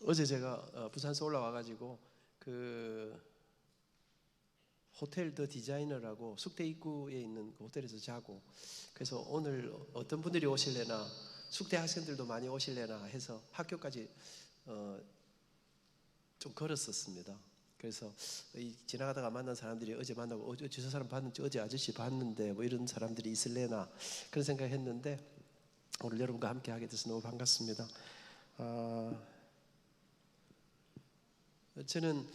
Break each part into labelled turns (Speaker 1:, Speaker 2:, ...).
Speaker 1: 어제 제가 부산서 올라와가지고 그 호텔 더 디자이너라고 숙대 입구에 있는 그 호텔에서 자고, 그래서 오늘 어떤 분들이 오실래나, 숙대 학생들도 많이 오실래나 해서 학교까지 좀 걸었었습니다. 그래서 지나가다가 만난 사람들이 어제 만나고 저 사람 봤는지, 어제 아저씨 봤는데 뭐 이런 사람들이 있을래나 그런 생각했는데 오늘 여러분과 함께 하게 돼서 너무 반갑습니다. 저는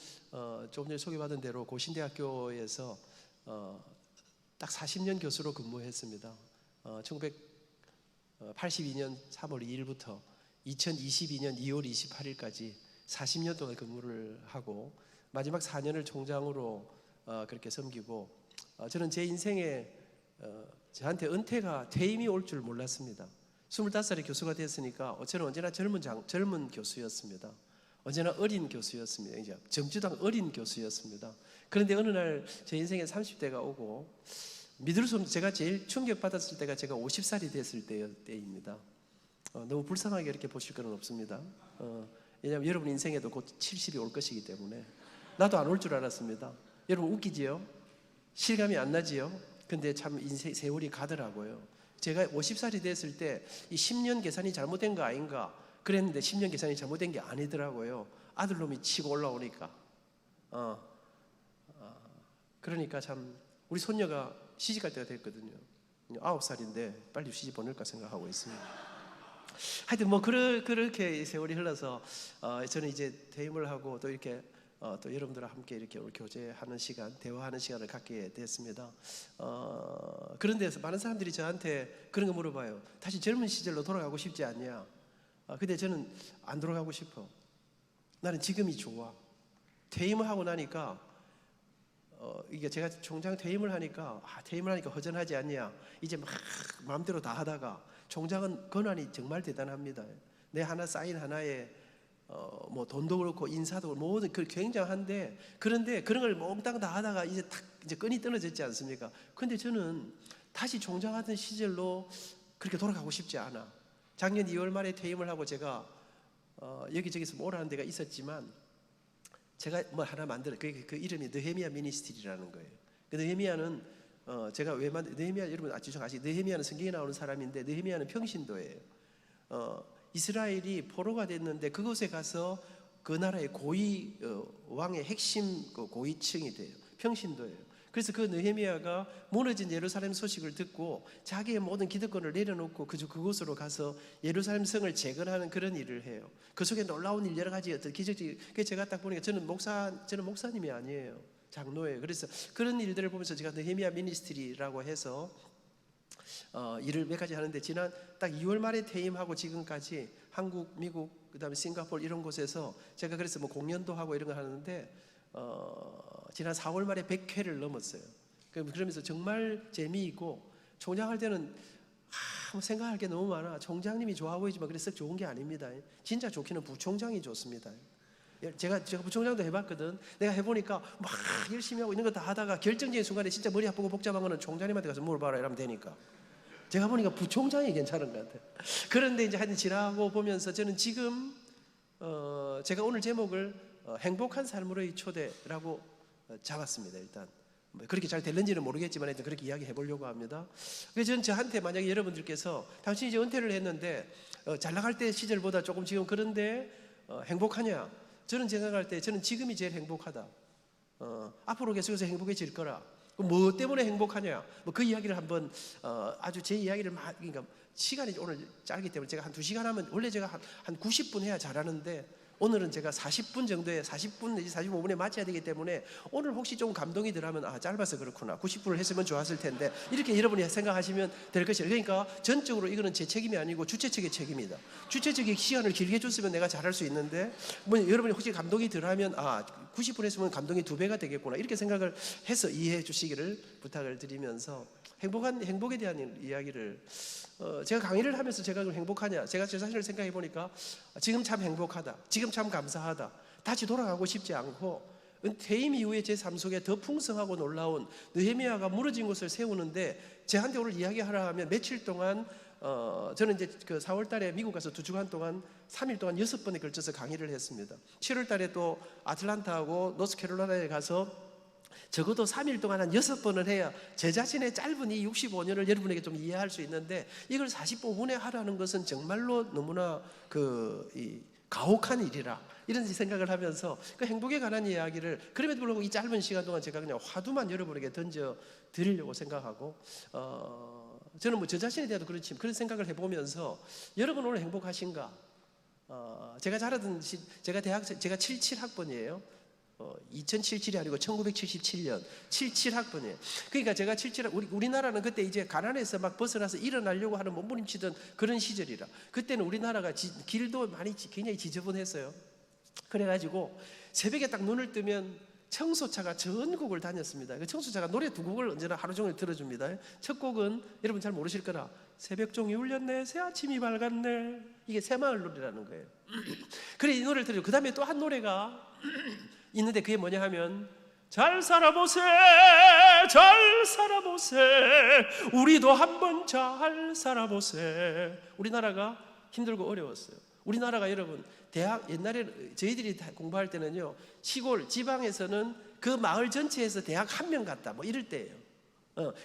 Speaker 1: 조금 전에 소개받은 대로 고신대학교에서 딱 40년 교수로 근무했습니다. 1982년 3월 2일부터 2022년 2월 28일까지 40년 동안 근무를 하고 마지막 4년을 총장으로 그렇게 섬기고, 저는 제 인생에 저한테 은퇴가, 퇴임이 올 줄 몰랐습니다. 25살에 교수가 됐으니까 저는 언제나 젊은 교수였습니다. 언제나 어린 교수였습니다. 이제 젊지도 않은 어린 교수였습니다. 그런데 어느 날 제 인생에 30대가 오고, 믿을 수 없는, 제가 제일 충격받았을 때가 제가 50살이 됐을 때입니다. 너무 불쌍하게 이렇게 보실 건 없습니다. 왜냐하면 여러분 인생에도 곧 70이 올 것이기 때문에. 나도 안 올 줄 알았습니다. 여러분 웃기지요? 실감이 안 나지요? 근데 참 인생 세월이 가더라고요. 제가 50살이 됐을 때 이 10년 계산이 잘못된 거 아닌가 그랬는데 10년 계산이 잘못된 게 아니더라고요. 아들놈이 치고 올라오니까. 그러니까 참 우리 손녀가 시집갈 때가 됐거든요. 9살인데 빨리 시집 보낼까 생각하고 있습니다. 하여튼 뭐 그렇게 세월이 흘러서 저는 이제 퇴임을 하고 또 이렇게 또 여러분들과 함께 이렇게 교제하는 시간, 대화하는 시간을 갖게 됐습니다. 그런데 많은 사람들이 저한테 그런 거 물어봐요. 다시 젊은 시절로 돌아가고 싶지 않냐? 근데 저는 안 돌아가고 싶어. 나는 지금이 좋아. 퇴임을 하고 나니까 이게 제가 총장 퇴임을 하니까 허전하지 않냐? 이제 막 마음대로 다 하다가, 총장은 권한이 정말 대단합니다. 내 하나 사인 하나에 뭐 돈도 그렇고 인사도 모든 그 굉장한데, 그런데 그런 걸 몽땅 다 하다가 이제 끈이 끊어졌지 않습니까? 근데 저는 다시 총장하던 시절로 그렇게 돌아가고 싶지 않아. 작년 2월 말에 퇴임을 하고 제가 여기저기서 뭐라는 데가 있었지만 제가 뭐 하나 만들어, 그 이름이 느헤미야 미니스트리라는 거예요. 그 느헤미야는 제가 왜 느헤미야, 여러분 아시죠? 느헤미야는 성경에 나오는 사람인데, 느헤미야는 평신도예요. 이스라엘이 포로가 됐는데 그곳에 가서 그 나라의 고위 왕의 핵심 고위층이 돼요. 평신도예요. 그래서 그 느헤미야가 무너진 예루살렘 소식을 듣고 자기의 모든 기득권을 내려놓고 그곳으로 가서 예루살렘 성을 재건하는 그런 일을 해요. 그 속에 놀라운 일, 여러 가지 어떤 기적적인, 제가 딱 보니까 저는 목사님이 아니에요. 장로예요. 그래서 그런 일들을 보면서 제가 느헤미야 미니스트리라고 해서 일을 몇 가지 하는데, 지난 딱 2월 말에 퇴임하고 지금까지 한국, 미국, 그다음에 싱가포르 이런 곳에서 제가 그래서 뭐 공연도 하고 이런 걸 하는데 지난 4월 말에 100회를 넘었어요. 그러면서 정말 재미있고, 총장할 때는 생각할 게 너무 많아. 총장님이 좋아 보이지만 그래서 좋은 게 아닙니다. 진짜 좋기는 부총장이 좋습니다. 제가 부총장도 해봤거든. 내가 해보니까 막 열심히 하고 이런 거 다 하다가 결정적인 순간에 진짜 머리 아프고 복잡한 거는 총장님한테 가서 물어봐라 이러면 되니까, 제가 보니까 부총장이 괜찮은 것 같아요. 그런데 이제 하여튼 지나고 보면서 저는 지금 제가 오늘 제목을 행복한 삶으로의 초대라고 잡았습니다. 일단 그렇게 잘 될는지는 모르겠지만 일단 그렇게 이야기해 보려고 합니다. 그래서 저는 저한테 만약에 여러분들께서 당신이 이제 은퇴를 했는데 잘 나갈 때 시절보다 조금 지금 그런데 행복하냐? 저는 생각할 때 저는 지금이 제일 행복하다. 앞으로 계속해서 행복해질 거라. 뭐 때문에 행복하냐? 뭐 그 이야기를 한번 아주 제 이야기를 그러니까 시간이 오늘 짧기 때문에 제가 한 2시간 하면, 원래 제가 한 90분 해야 잘하는데 오늘은 제가 40분 정도에 40분 내지 45분에 마쳐야 되기 때문에 오늘 혹시 좀 감동이 들어가면 짧아서 그렇구나, 90분을 했으면 좋았을 텐데, 이렇게 여러분이 생각하시면 될 것이에요. 그러니까 전적으로 이거는 제 책임이 아니고 주최 측의 책임이다. 주최 측이 시간을 길게 줬으면 내가 잘할 수 있는데, 뭐 여러분이 혹시 감동이 들어가면 90분 했으면 감동이 2배가 되겠구나, 이렇게 생각을 해서 이해해 주시기를 부탁을 드리면서, 행복에 대한 이야기를 제가 강의를 하면서 제가 행복하냐, 제가 제 자신을 생각해 보니까 지금 참 행복하다, 지금 참 감사하다, 다시 돌아가고 싶지 않고, 퇴임 이후에 제 삶 속에 더 풍성하고 놀라운 느헤미야가 무너진 곳을 세우는데, 저한테 오늘 이야기하라 하면 며칠 동안 저는 이제 그 4월 달에 미국 가서 2주간 동안 3일 동안 6번에 걸쳐서 강의를 했습니다. 7월 달에 또 아틀란타하고 노스캐롤라이나에 가서 적어도 3일 동안 한 6번을 해야 제 자신의 짧은 이 65년을 여러분에게 좀 이해할 수 있는데, 이걸 45분에 하라는 것은 정말로 너무나 가혹한 일이라, 이런 생각을 하면서 그 행복에 관한 이야기를 그럼에도 불구하고 이 짧은 시간 동안 제가 그냥 화두만 여러분에게 던져 드리려고 생각하고, 저는 뭐 저 자신에 대해서도 그렇지만 그런 생각을 해보면서, 여러분 오늘 행복하신가? 제가 잘하던 제가 77학번이에요. 2077이 아니고 1977년 77학번이에요. 그러니까 제가 77, 우리나라는 그때 이제 가난해서 막 벗어나서 일어나려고 하는 몸부림치던 그런 시절이라, 그때는 우리나라가 길도 굉장히 지저분했어요. 그래가지고 새벽에 딱 눈을 뜨면 청소차가 전국을 다녔습니다. 그 청소차가 노래 2곡을 언제나 하루 종일 들어줍니다. 첫 곡은 여러분 잘 모르실 거라, 새벽종이 울렸네 새 아침이 밝았네, 이게 새마을 노래라는 거예요. 그래, 이 노래를 들어요. 그 다음에 또 한 노래가 있는데 그게 뭐냐 하면, 잘 살아보세 잘 살아보세 우리도 한번 잘 살아보세. 우리나라가 힘들고 어려웠어요. 우리나라가 여러분, 대학 옛날에 저희들이 공부할 때는요, 시골 지방에서는 그 마을 전체에서 대학 1명 갔다 뭐 이럴 때예요.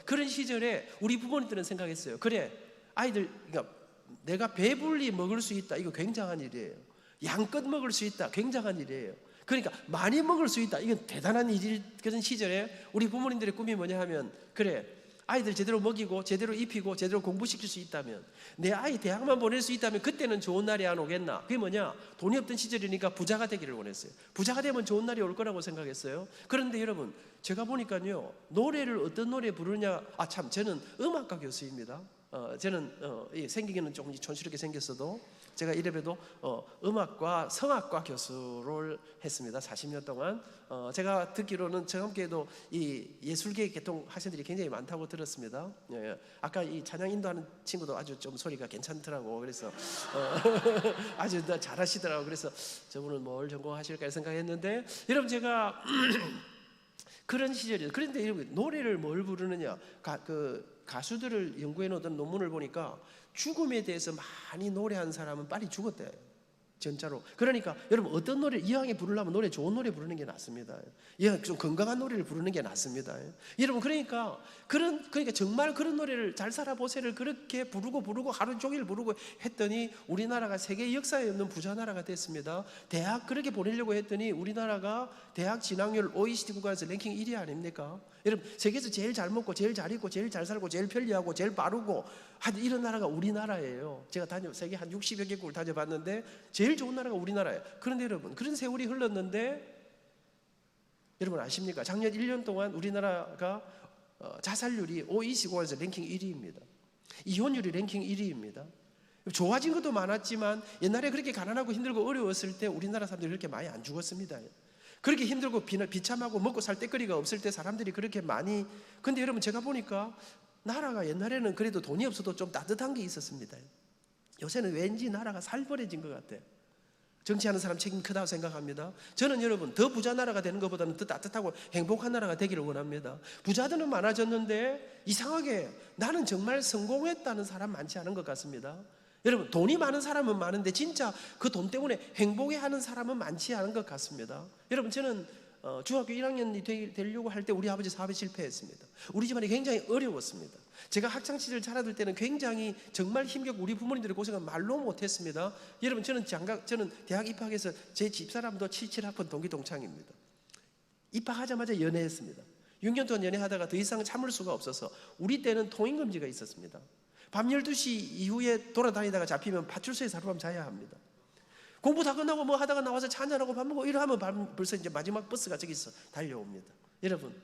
Speaker 1: 그런 시절에 우리 부모님들은 생각했어요. 그래, 아이들, 그러니까 내가 배불리 먹을 수 있다, 이거 굉장한 일이에요. 양껏 먹을 수 있다, 굉장한 일이에요. 그러니까 많이 먹을 수 있다, 이건 대단한 일이. 그런 시절에 우리 부모님들의 꿈이 뭐냐 하면, 그래, 아이들 제대로 먹이고 제대로 입히고 제대로 공부시킬 수 있다면, 내 아이 대학만 보낼 수 있다면 그때는 좋은 날이 안 오겠나. 그게 뭐냐, 돈이 없던 시절이니까 부자가 되기를 원했어요. 부자가 되면 좋은 날이 올 거라고 생각했어요. 그런데 여러분, 제가 보니까요, 노래를 어떤 노래 부르냐, 참, 저는 음악가 교수입니다. 저는 생기기는 조금 촌스럽게 생겼어도 제가 이래봬도 음악과 성악과 교수를 했습니다. 40년 동안. 제가 듣기로는 저함께도 이 예술계 계통 학생들이 굉장히 많다고 들었습니다. 아까 이 찬양 인도하는 친구도 아주 좀 소리가 괜찮더라고. 그래서 아주 잘하시더라고. 그래서 저분은 뭘 전공하실까 생각했는데, 여러분 제가 그런 시절이에요. 그런데 여러분, 노래를 뭘 부르느냐, 가수들을 연구해 놓던 논문을 보니까 죽음에 대해서 많이 노래한 사람은 빨리 죽었대요, 진짜로. 그러니까 여러분, 어떤 노래 이왕에 부르려면 노래 좋은 노래 부르는 게 낫습니다. 좀 건강한 노래를 부르는 게 낫습니다. 여러분, 그러니까 정말 그런 노래를, 잘 살아보세를 그렇게 부르고 하루 종일 부르고 했더니 우리나라가 세계 역사에 없는 부자 나라가 됐습니다. 대학 그렇게 보내려고 했더니 우리나라가 대학 진학률 OECD 국가에서 랭킹 1위 아닙니까? 여러분, 세계에서 제일 잘 먹고 제일 잘 입고 제일 잘 살고 제일 편리하고 제일 빠르고 하여튼 이런 나라가 우리나라예요. 제가 세계 한 60여 개국을 다녀봤는데 제일 좋은 나라가 우리나라예요. 그런데 여러분, 그런 세월이 흘렀는데 여러분 아십니까? 작년 1년 동안 우리나라가 자살률이 OECD 국가에서 랭킹 1위입니다. 이혼율이 랭킹 1위입니다. 좋아진 것도 많았지만 옛날에 그렇게 가난하고 힘들고 어려웠을 때 우리나라 사람들이 그렇게 많이 안 죽었습니다. 그렇게 힘들고 비참하고 먹고 살 데거리가 없을 때 사람들이 그렇게 많이. 근데 여러분, 제가 보니까 나라가 옛날에는 그래도 돈이 없어도 좀 따뜻한 게 있었습니다. 요새는 왠지 나라가 살벌해진 것 같아요. 정치하는 사람 책임 크다고 생각합니다. 저는 여러분, 더 부자 나라가 되는 것보다는 더 따뜻하고 행복한 나라가 되기를 원합니다. 부자들은 많아졌는데 이상하게 나는 정말 성공했다는 사람 많지 않은 것 같습니다. 여러분, 돈이 많은 사람은 많은데 진짜 그 돈 때문에 행복해하는 사람은 많지 않은 것 같습니다. 여러분, 저는 중학교 1학년이 되려고 할 때 우리 아버지 사업에 실패했습니다. 우리 집안이 굉장히 어려웠습니다. 제가 학창시절 자라들 때는 굉장히 정말 힘겹고 우리 부모님들의 고생은 말로 못했습니다. 여러분, 저는 대학 입학해서 제 집사람도 77학번 동기 동창입니다. 입학하자마자 연애했습니다. 6년 동안 연애하다가 더 이상 참을 수가 없어서, 우리 때는 통행금지가 있었습니다. 밤 12시 이후에 돌아다니다가 잡히면 파출소에서 하룻밤 자야 합니다. 공부 다 끝나고 뭐 하다가 나와서 차 한잔하고 밥 먹고 이러면 벌써 이제 마지막 버스가 저기서 달려옵니다. 여러분,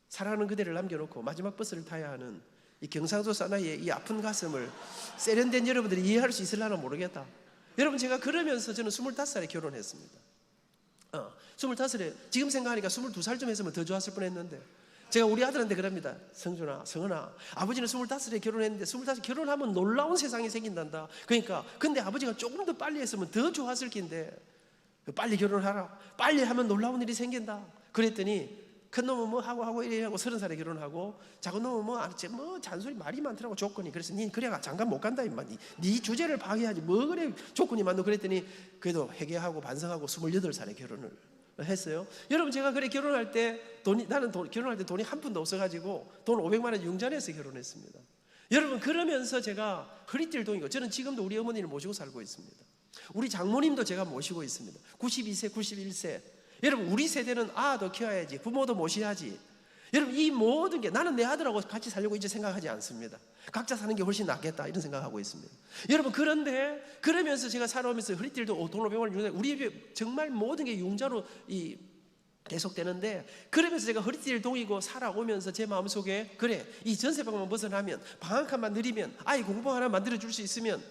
Speaker 1: 사랑하는 그대를 남겨놓고 마지막 버스를 타야 하는 이 경상도 사나이의 이 아픈 가슴을 세련된 여러분들이 이해할 수 있을려나 모르겠다. 여러분, 제가 그러면서 저는 25살에 결혼했습니다. 25살에, 지금 생각하니까 22살쯤 했으면 더 좋았을 뻔했는데, 제가 우리 아들한테 그럽니다. 성은아, 아버지는 25에 결혼했는데 25 결혼하면 놀라운 세상이 생긴단다. 그러니까 근데 아버지가 조금 더 빨리 했으면 더 좋았을 낀데 빨리 결혼하라. 빨리 하면 놀라운 일이 생긴다. 그랬더니 큰 놈은 뭐 하고 이래 하고 30살에 결혼하고, 작은 놈은 뭐 잔소리 말이 많더라고 조건이. 그래서 니 그래가 장가 못 간다 임마. 네 주제를 파괴하지 뭐 그래 조건이 많노. 그랬더니 그래도 회개하고 반성하고 28살에 결혼을 했어요. 여러분, 제가 그래 결혼할 때 결혼할 때 돈이 한 푼도 없어가지고 돈 500만 원 융자내서 결혼했습니다. 여러분, 그러면서 제가 허리띠를 동이고, 저는 지금도 우리 어머니를 모시고 살고 있습니다. 우리 장모님도 제가 모시고 있습니다. 92세 91세. 여러분, 우리 세대는 아도 키워야지, 부모도 모셔야지. 여러분, 이 모든 게 나는 내 아들하고 같이 살려고 이제 생각하지 않습니다. 각자 사는 게 훨씬 낫겠다 이런 생각하고 있습니다. 여러분, 그런데 그러면서 제가 살아오면서 허리띠도 돈 500원 융자, 우리 집에 정말 모든 게 융자로 계속되는데, 그러면서 제가 허리띠를 동이고 살아오면서 제 마음속에, 그래 이 전세방만 벗어나면, 방 한 칸만 늘리면, 아이 공부 하나 만들어줄 수 있으면,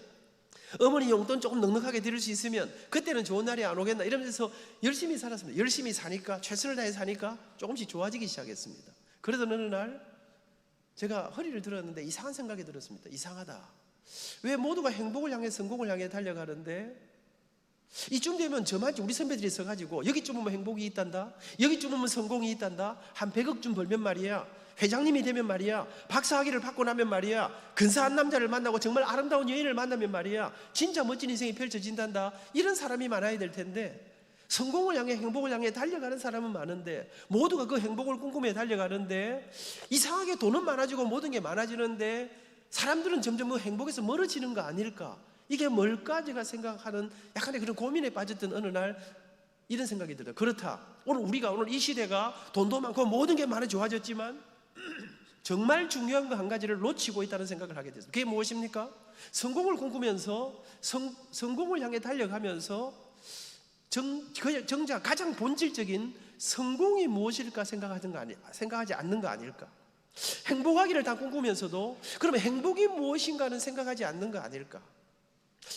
Speaker 1: 어머니 용돈 조금 넉넉하게 드릴 수 있으면 그때는 좋은 날이 안 오겠나 이러면서 열심히 살았습니다. 열심히 사니까, 최선을 다해 사니까 조금씩 좋아지기 시작했습니다. 그러던 어느 날 제가 허리를 들었는데 이상한 생각이 들었습니다. 이상하다. 왜 모두가 행복을 향해, 성공을 향해 달려가는데 이쯤 되면 저만 우리 선배들이 서가지고 여기쯤 오면 행복이 있단다, 여기쯤 오면 성공이 있단다, 한 100억쯤 벌면 말이야, 회장님이 되면 말이야, 박사학위를 받고 나면 말이야, 근사한 남자를 만나고 정말 아름다운 여인을 만나면 말이야, 진짜 멋진 인생이 펼쳐진단다. 이런 사람이 많아야 될 텐데, 성공을 향해, 행복을 향해 달려가는 사람은 많은데, 모두가 그 행복을 꿈꾸며 달려가는데, 이상하게 돈은 많아지고 모든 게 많아지는데 사람들은 점점 그 행복에서 멀어지는 거 아닐까? 이게 뭘까? 제가 생각하는 약간의 그런 고민에 빠졌던 어느 날 이런 생각이 들어요. 그렇다, 오늘 이 시대가 돈도 많고 모든 게 많이 좋아졌지만 정말 중요한 거 한 가지를 놓치고 있다는 생각을 하게 됐습니다. 그게 무엇입니까? 성공을 꿈꾸면서, 성공을 향해 달려가면서 정작 가장 본질적인 성공이 무엇일까 생각하지 않는 거 아닐까? 행복하기를 다 꿈꾸면서도 그러면 행복이 무엇인가는 생각하지 않는 거 아닐까?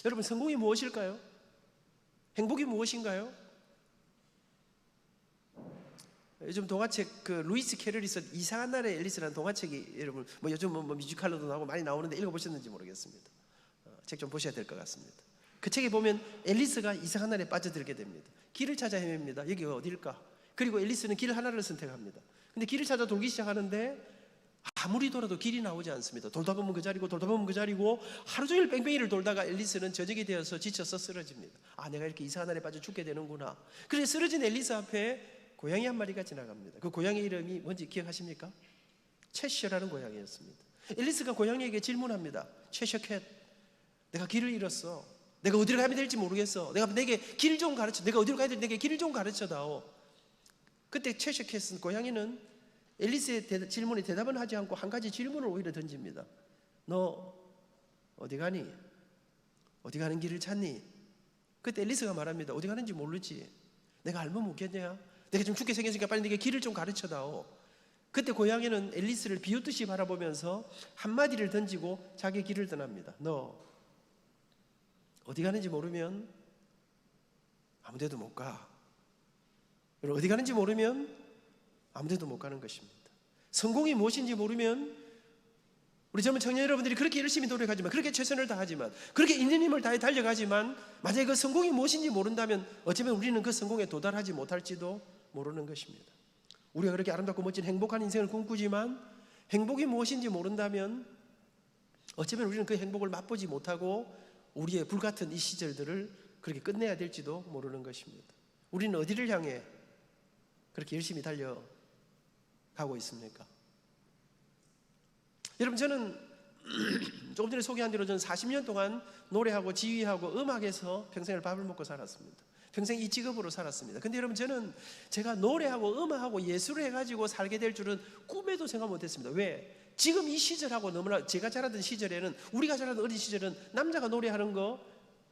Speaker 1: 여러분, 성공이 무엇일까요? 행복이 무엇인가요? 요즘 동화책, 루이스 캐럴이 쓴 이상한 나라의 앨리스라는 동화책이, 여러분 요즘 뮤지컬로도 나오고 많이 나오는데 읽어보셨는지 모르겠습니다. 책 좀 보셔야 될 것 같습니다. 그 책에 보면 앨리스가 이상한 나라에 빠져들게 됩니다. 길을 찾아 헤맵니다. 여기가 어딜까? 그리고 앨리스는 길 하나를 선택합니다. 근데 길을 찾아 돌기 시작하는데 아무리 돌아도 길이 나오지 않습니다. 돌다 보면 그 자리고 돌다 보면 그 자리고, 하루 종일 뺑뺑이를 돌다가 앨리스는 저녁이 되어서 지쳐서 쓰러집니다. 아, 내가 이렇게 이상한 나라에 빠져 죽게 되는구나. 그래서 쓰러진 앨리스 앞에 고양이 한 마리가 지나갑니다. 그 고양이 이름이 뭔지 기억하십니까? 채셔라는 고양이였습니다. 앨리스가 고양이에게 질문합니다. 채셔캣, 내가 길을 잃었어. 내가 어디로 가면 될지 모르겠어. 내게 길 좀 가르쳐. 내가 어디로 가야 될지 내게 길 좀 가르쳐다오. 그때 채셔캣은, 고양이는 앨리스의 질문에 대답은 하지 않고 한 가지 질문을 오히려 던집니다. 너 어디 가니? 어디 가는 길을 찾니? 그때 앨리스가 말합니다. 어디 가는지 모르지. 내가 알면 묻겠냐? 내가 좀 죽게 생겼으니까 빨리 내게 길을 좀 가르쳐다오. 그때 고양이는 앨리스를 비웃듯이 바라보면서 한마디를 던지고 자기 길을 떠납니다. 너 어디 가는지 모르면 아무 데도 못 가. 어디 가는지 모르면 아무 데도 못 가는 것입니다. 성공이 무엇인지 모르면, 우리 젊은 청년 여러분들이 그렇게 열심히 노력하지만, 그렇게 최선을 다하지만, 그렇게 있는 힘을 다해 달려가지만, 만약에 그 성공이 무엇인지 모른다면 어쩌면 우리는 그 성공에 도달하지 못할지도 모르는 것입니다. 우리가 그렇게 아름답고 멋진 행복한 인생을 꿈꾸지만 행복이 무엇인지 모른다면 어쩌면 우리는 그 행복을 맛보지 못하고 우리의 불같은 이 시절들을 그렇게 끝내야 될지도 모르는 것입니다. 우리는 어디를 향해 그렇게 열심히 달려가고 있습니까? 여러분, 저는 조금 전에 소개한 대로 저는 40년 동안 노래하고 지휘하고 음악에서 평생을 밥을 먹고 살았습니다. 평생 이 직업으로 살았습니다. 근데 여러분, 저는 제가 노래하고 음악하고 예술을 해가지고 살게 될 줄은 꿈에도 생각 못했습니다. 왜? 지금 이 시절하고 너무나, 제가 자라던 시절에는, 우리가 자라던 어린 시절은 남자가 노래하는 거,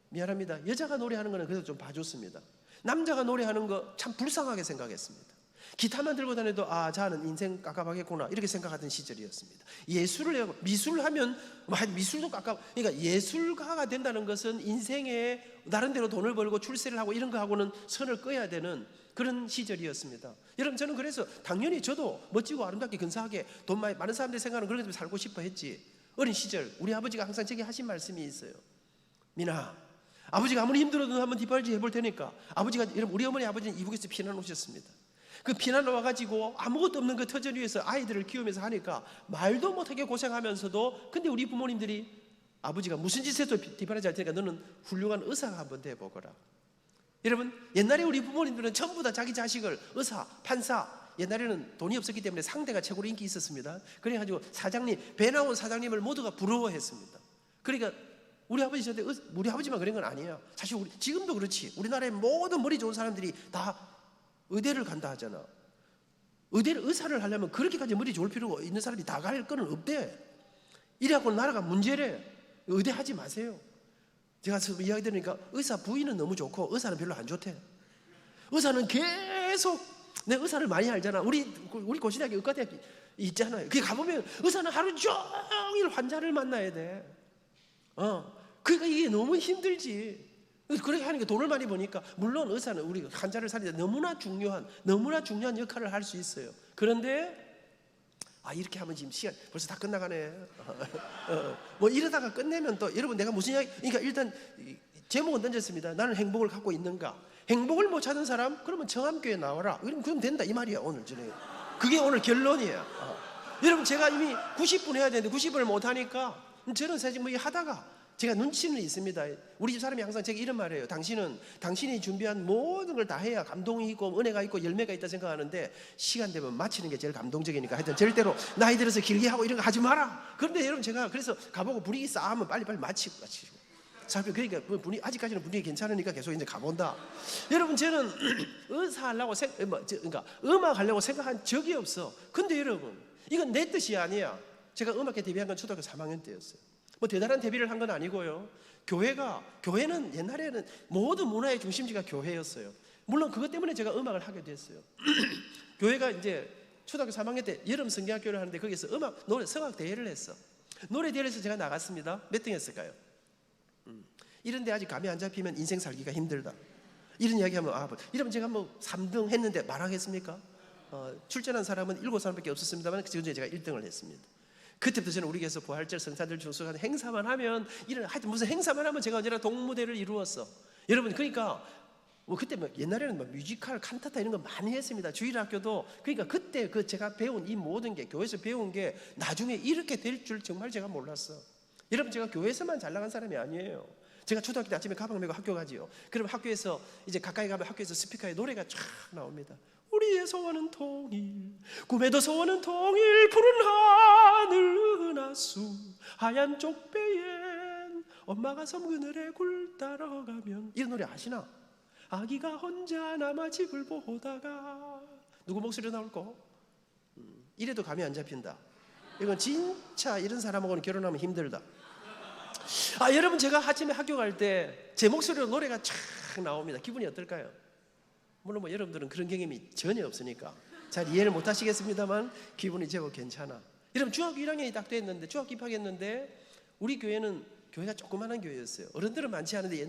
Speaker 1: 미안합니다, 여자가 노래하는 거는 그래도 좀 봐줬습니다. 남자가 노래하는 거 참 불쌍하게 생각했습니다. 기타만 들고 다녀도 아, 자는 인생 깝깝하겠구나 이렇게 생각하던 시절이었습니다. 예술을 해요. 미술하면 미술도 그러니까 예술가가 된다는 것은 인생에 나름대로 돈을 벌고 출세를 하고 이런 거 하고는 선을 그어야 되는 그런 시절이었습니다. 여러분, 저는 그래서 당연히 저도 멋지고 아름답게 근사하게 돈 많은 사람들이 생각하는 그런 데 살고 싶어 했지. 어린 시절 우리 아버지가 항상 제게 하신 말씀이 있어요. 민아, 아버지가 아무리 힘들어도 한번 뒷발질 해볼 테니까. 아버지가, 우리 어머니 아버지는 이북에서 피난 오셨습니다. 그 피난 와가지고 아무것도 없는 그 터전 위에서 아이들을 키우면서 하니까 말도 못하게 고생하면서도, 근데 우리 부모님들이 아버지가 무슨 짓 해도 뒷바라지 할 테니까 너는 훌륭한 의사가 한번 돼보거라. 여러분, 옛날에 우리 부모님들은 전부 다 자기 자식을 의사, 판사, 옛날에는 돈이 없었기 때문에 상대가 최고로 인기 있었습니다. 그래가지고 사장님, 배 나온 사장님을 모두가 부러워했습니다. 그러니까 우리 아버지 저때, 우리 아버지만 그런 건 아니에요. 사실 지금도 그렇지. 우리나라의 모든 머리 좋은 사람들이 다 의대를 간다 하잖아. 의사를 하려면 그렇게까지 머리 좋을 필요가 있는 사람이 다 갈 거는 없대. 이래갖고 나라가 문제래. 의대 하지 마세요. 제가 이야기 들으니까 의사 부인은 너무 좋고 의사는 별로 안 좋대. 의사는 계속, 내 의사를 많이 알잖아. 우리 고시대학교 의과대학교 있잖아요. 거기 가보면 의사는 하루 종일 환자를 만나야 돼. 그러니까 이게 너무 힘들지. 그렇게 하니까 돈을 많이 버니까, 물론 의사는 우리 환자를 살리는데 너무나 중요한 역할을 할 수 있어요. 그런데 이렇게 하면 지금 시간 벌써 다 끝나가네. 뭐 이러다가 끝내면 또, 여러분 내가 무슨 이야기, 그러니까 일단 제목은 던졌습니다. 나는 행복을 갖고 있는가? 행복을 못 찾은 사람, 그러면 정암교회 나와라. 그럼 된다 이 말이야. 오늘 저녁에 그게 오늘 결론이에요. 여러분, 제가 이미 90분 해야 되는데 90분을 못 하니까 저는 사실 뭐 하다가 제가 눈치는 있습니다. 우리 집 사람이 항상 제가 이런 말이에요. 당신이 준비한 모든 걸 다 해야 감동이 있고 은혜가 있고 열매가 있다 생각하는데, 시간 되면 마치는 게 제일 감동적이니까 하여튼 절대로 나이 들어서 길게 하고 이런 거 하지 마라. 그런데 여러분, 제가 그래서 가보고 분위기 싸우면 빨리 마치고. 그러니까 분위기, 아직까지는 분위기 괜찮으니까 계속 이제 가본다. 여러분, 저는 의사 하려고 그러니까 음악 하려고 생각한 적이 없어. 근데 여러분, 이건 내 뜻이 아니야. 제가 음악에 데뷔한 건 초등학교 3학년 때였어요. 뭐 대단한 데뷔를 한 건 아니고요. 교회는 옛날에는 모든 문화의 중심지가 교회였어요. 물론 그것 때문에 제가 음악을 하게 됐어요. 교회가 이제 초등학교 3학년 때 여름 성경학교를 하는데 거기서 노래 성악 대회를 했어. 노래 대회에서 제가 나갔습니다. 몇 등 했을까요? 이런데 아직 감이 안 잡히면 인생 살기가 힘들다. 이런 이야기하면 이러면 제가 뭐 3등 했는데 말하겠습니까? 출전한 사람은 7사람밖에 없었습니다만 그 중에 제가 1등을 했습니다. 그때부터 저는 우리 교회에서 부활절 성사절 중수관 행사만 하면, 하여튼 무슨 행사만 하면 제가 언제나 동무대를 이루었어. 여러분, 그러니까 뭐 그때 뭐 옛날에는 뭐 뮤지컬, 칸타타 이런 거 많이 했습니다. 주일학교도. 그러니까 그때 제가 배운 이 모든 게, 교회에서 배운 게 나중에 이렇게 될 줄 정말 제가 몰랐어. 여러분, 제가 교회에서만 잘 나간 사람이 아니에요. 제가 초등학교 때 아침에 가방 메고 학교 가지요. 그럼 학교에서 이제 가까이 가면 학교에서 스피커에 노래가 쫙 나옵니다. 우리의 소원은 통일, 꿈에도 소원은 통일, 푸른 하늘 은하수 하얀 쪽배엔 엄마가 섬 그늘에 굴 따라가면. 이런 노래 아시나? 아기가 혼자 남아 집을 보다가. 누구 목소리 나올까? 이래도 감이 안 잡힌다. 이건 진짜 이런 사람하고는 결혼하면 힘들다. 여러분, 제가 아침에 학교 갈 때 제 목소리로 노래가 쫙 나옵니다. 기분이 어떨까요? 물론 뭐 여러분들은 그런 경험이 전혀 없으니까 잘 이해를 못 하시겠습니다만 기분이 제법 괜찮아. 여러분, 중학교 1학년이 딱 됐는데, 중학교 입학했는데, 우리 교회가 조그마한 교회였어요. 어른들은 많지 않은데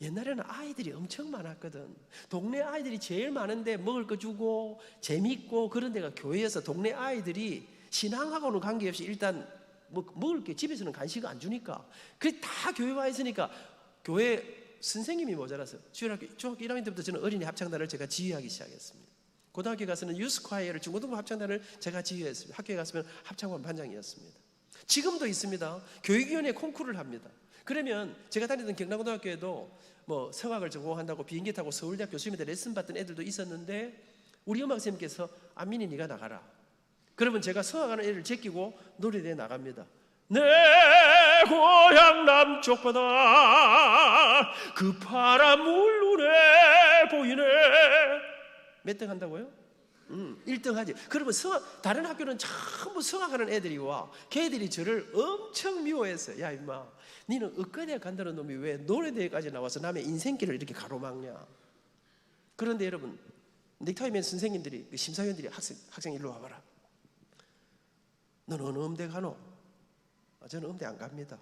Speaker 1: 옛날에는 아이들이 엄청 많았거든. 동네 아이들이 제일 많은데 먹을 거 주고 재밌고 그런 데가 교회여서, 동네 아이들이 신앙하고는 관계없이 일단 뭐 먹을 게 집에서는 간식 안 주니까 그게 다 교회 와 있으니까 교회 선생님이 모자라서 중학교 1학년 때부터 저는 어린이 합창단을 제가 지휘하기 시작했습니다. 고등학교 가서는 유스콰이어를, 중고등부 합창단을 제가 지휘했습니다. 학교에 갔으면 합창반 반장이었습니다. 지금도 있습니다. 교육위원회 콩쿠르를 합니다. 그러면 제가 다니던 경남고등학교에도 뭐 성악을 전공한다고 비행기 타고 서울대학교 교수님한테 레슨 받던 애들도 있었는데, 우리 음악 선생님께서 안민이 네가 나가라. 그러면 제가 성악하는 애를 제끼고 노래대에 나갑니다. 내 고향 남쪽 바다 그 파란 물 눈에 보이네. 몇 등 한다고요? 1등 하지. 그러면 다른 학교는 전부 성악하는 애들이 와. 걔들이 저를 엄청 미워했어요. 야 임마, 니는 의과대학 간다는 놈이 왜 노래대회까지 나와서 남의 인생길을 이렇게 가로막냐. 그런데 여러분, 넥타이맨 선생님들이, 심사위원들이 학생 일로 와봐라. 넌 어느 음대 가노? 저는 음대 안 갑니다.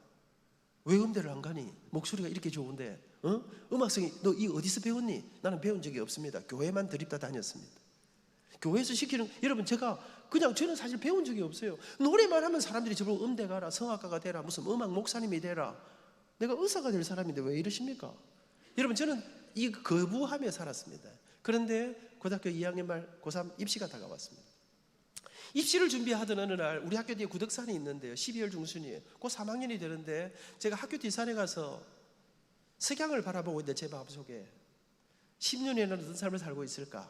Speaker 1: 왜 음대를 안 가니? 목소리가 이렇게 좋은데. 음악성이, 너 이 어디서 배웠니? 나는 배운 적이 없습니다. 교회만 드립다 다녔습니다. 교회에서 시키는, 여러분, 저는 사실 배운 적이 없어요. 노래만 하면 사람들이 저보고 음대 가라, 성악가가 되라, 무슨 음악 목사님이 되라. 내가 의사가 될 사람인데 왜 이러십니까? 여러분, 저는 이 거부하며 살았습니다. 그런데 고등학교 2학년 말 고3 입시가 다가왔습니다. 입시를 준비하던 어느 날 우리 학교 뒤에 구덕산이 있는데요, 12월 중순이에요. 고 3학년이 되는데 제가 학교 뒷산에 가서 석양을 바라보고 있는데 제 마음속에 10년이나 어떤 삶을 살고 있을까?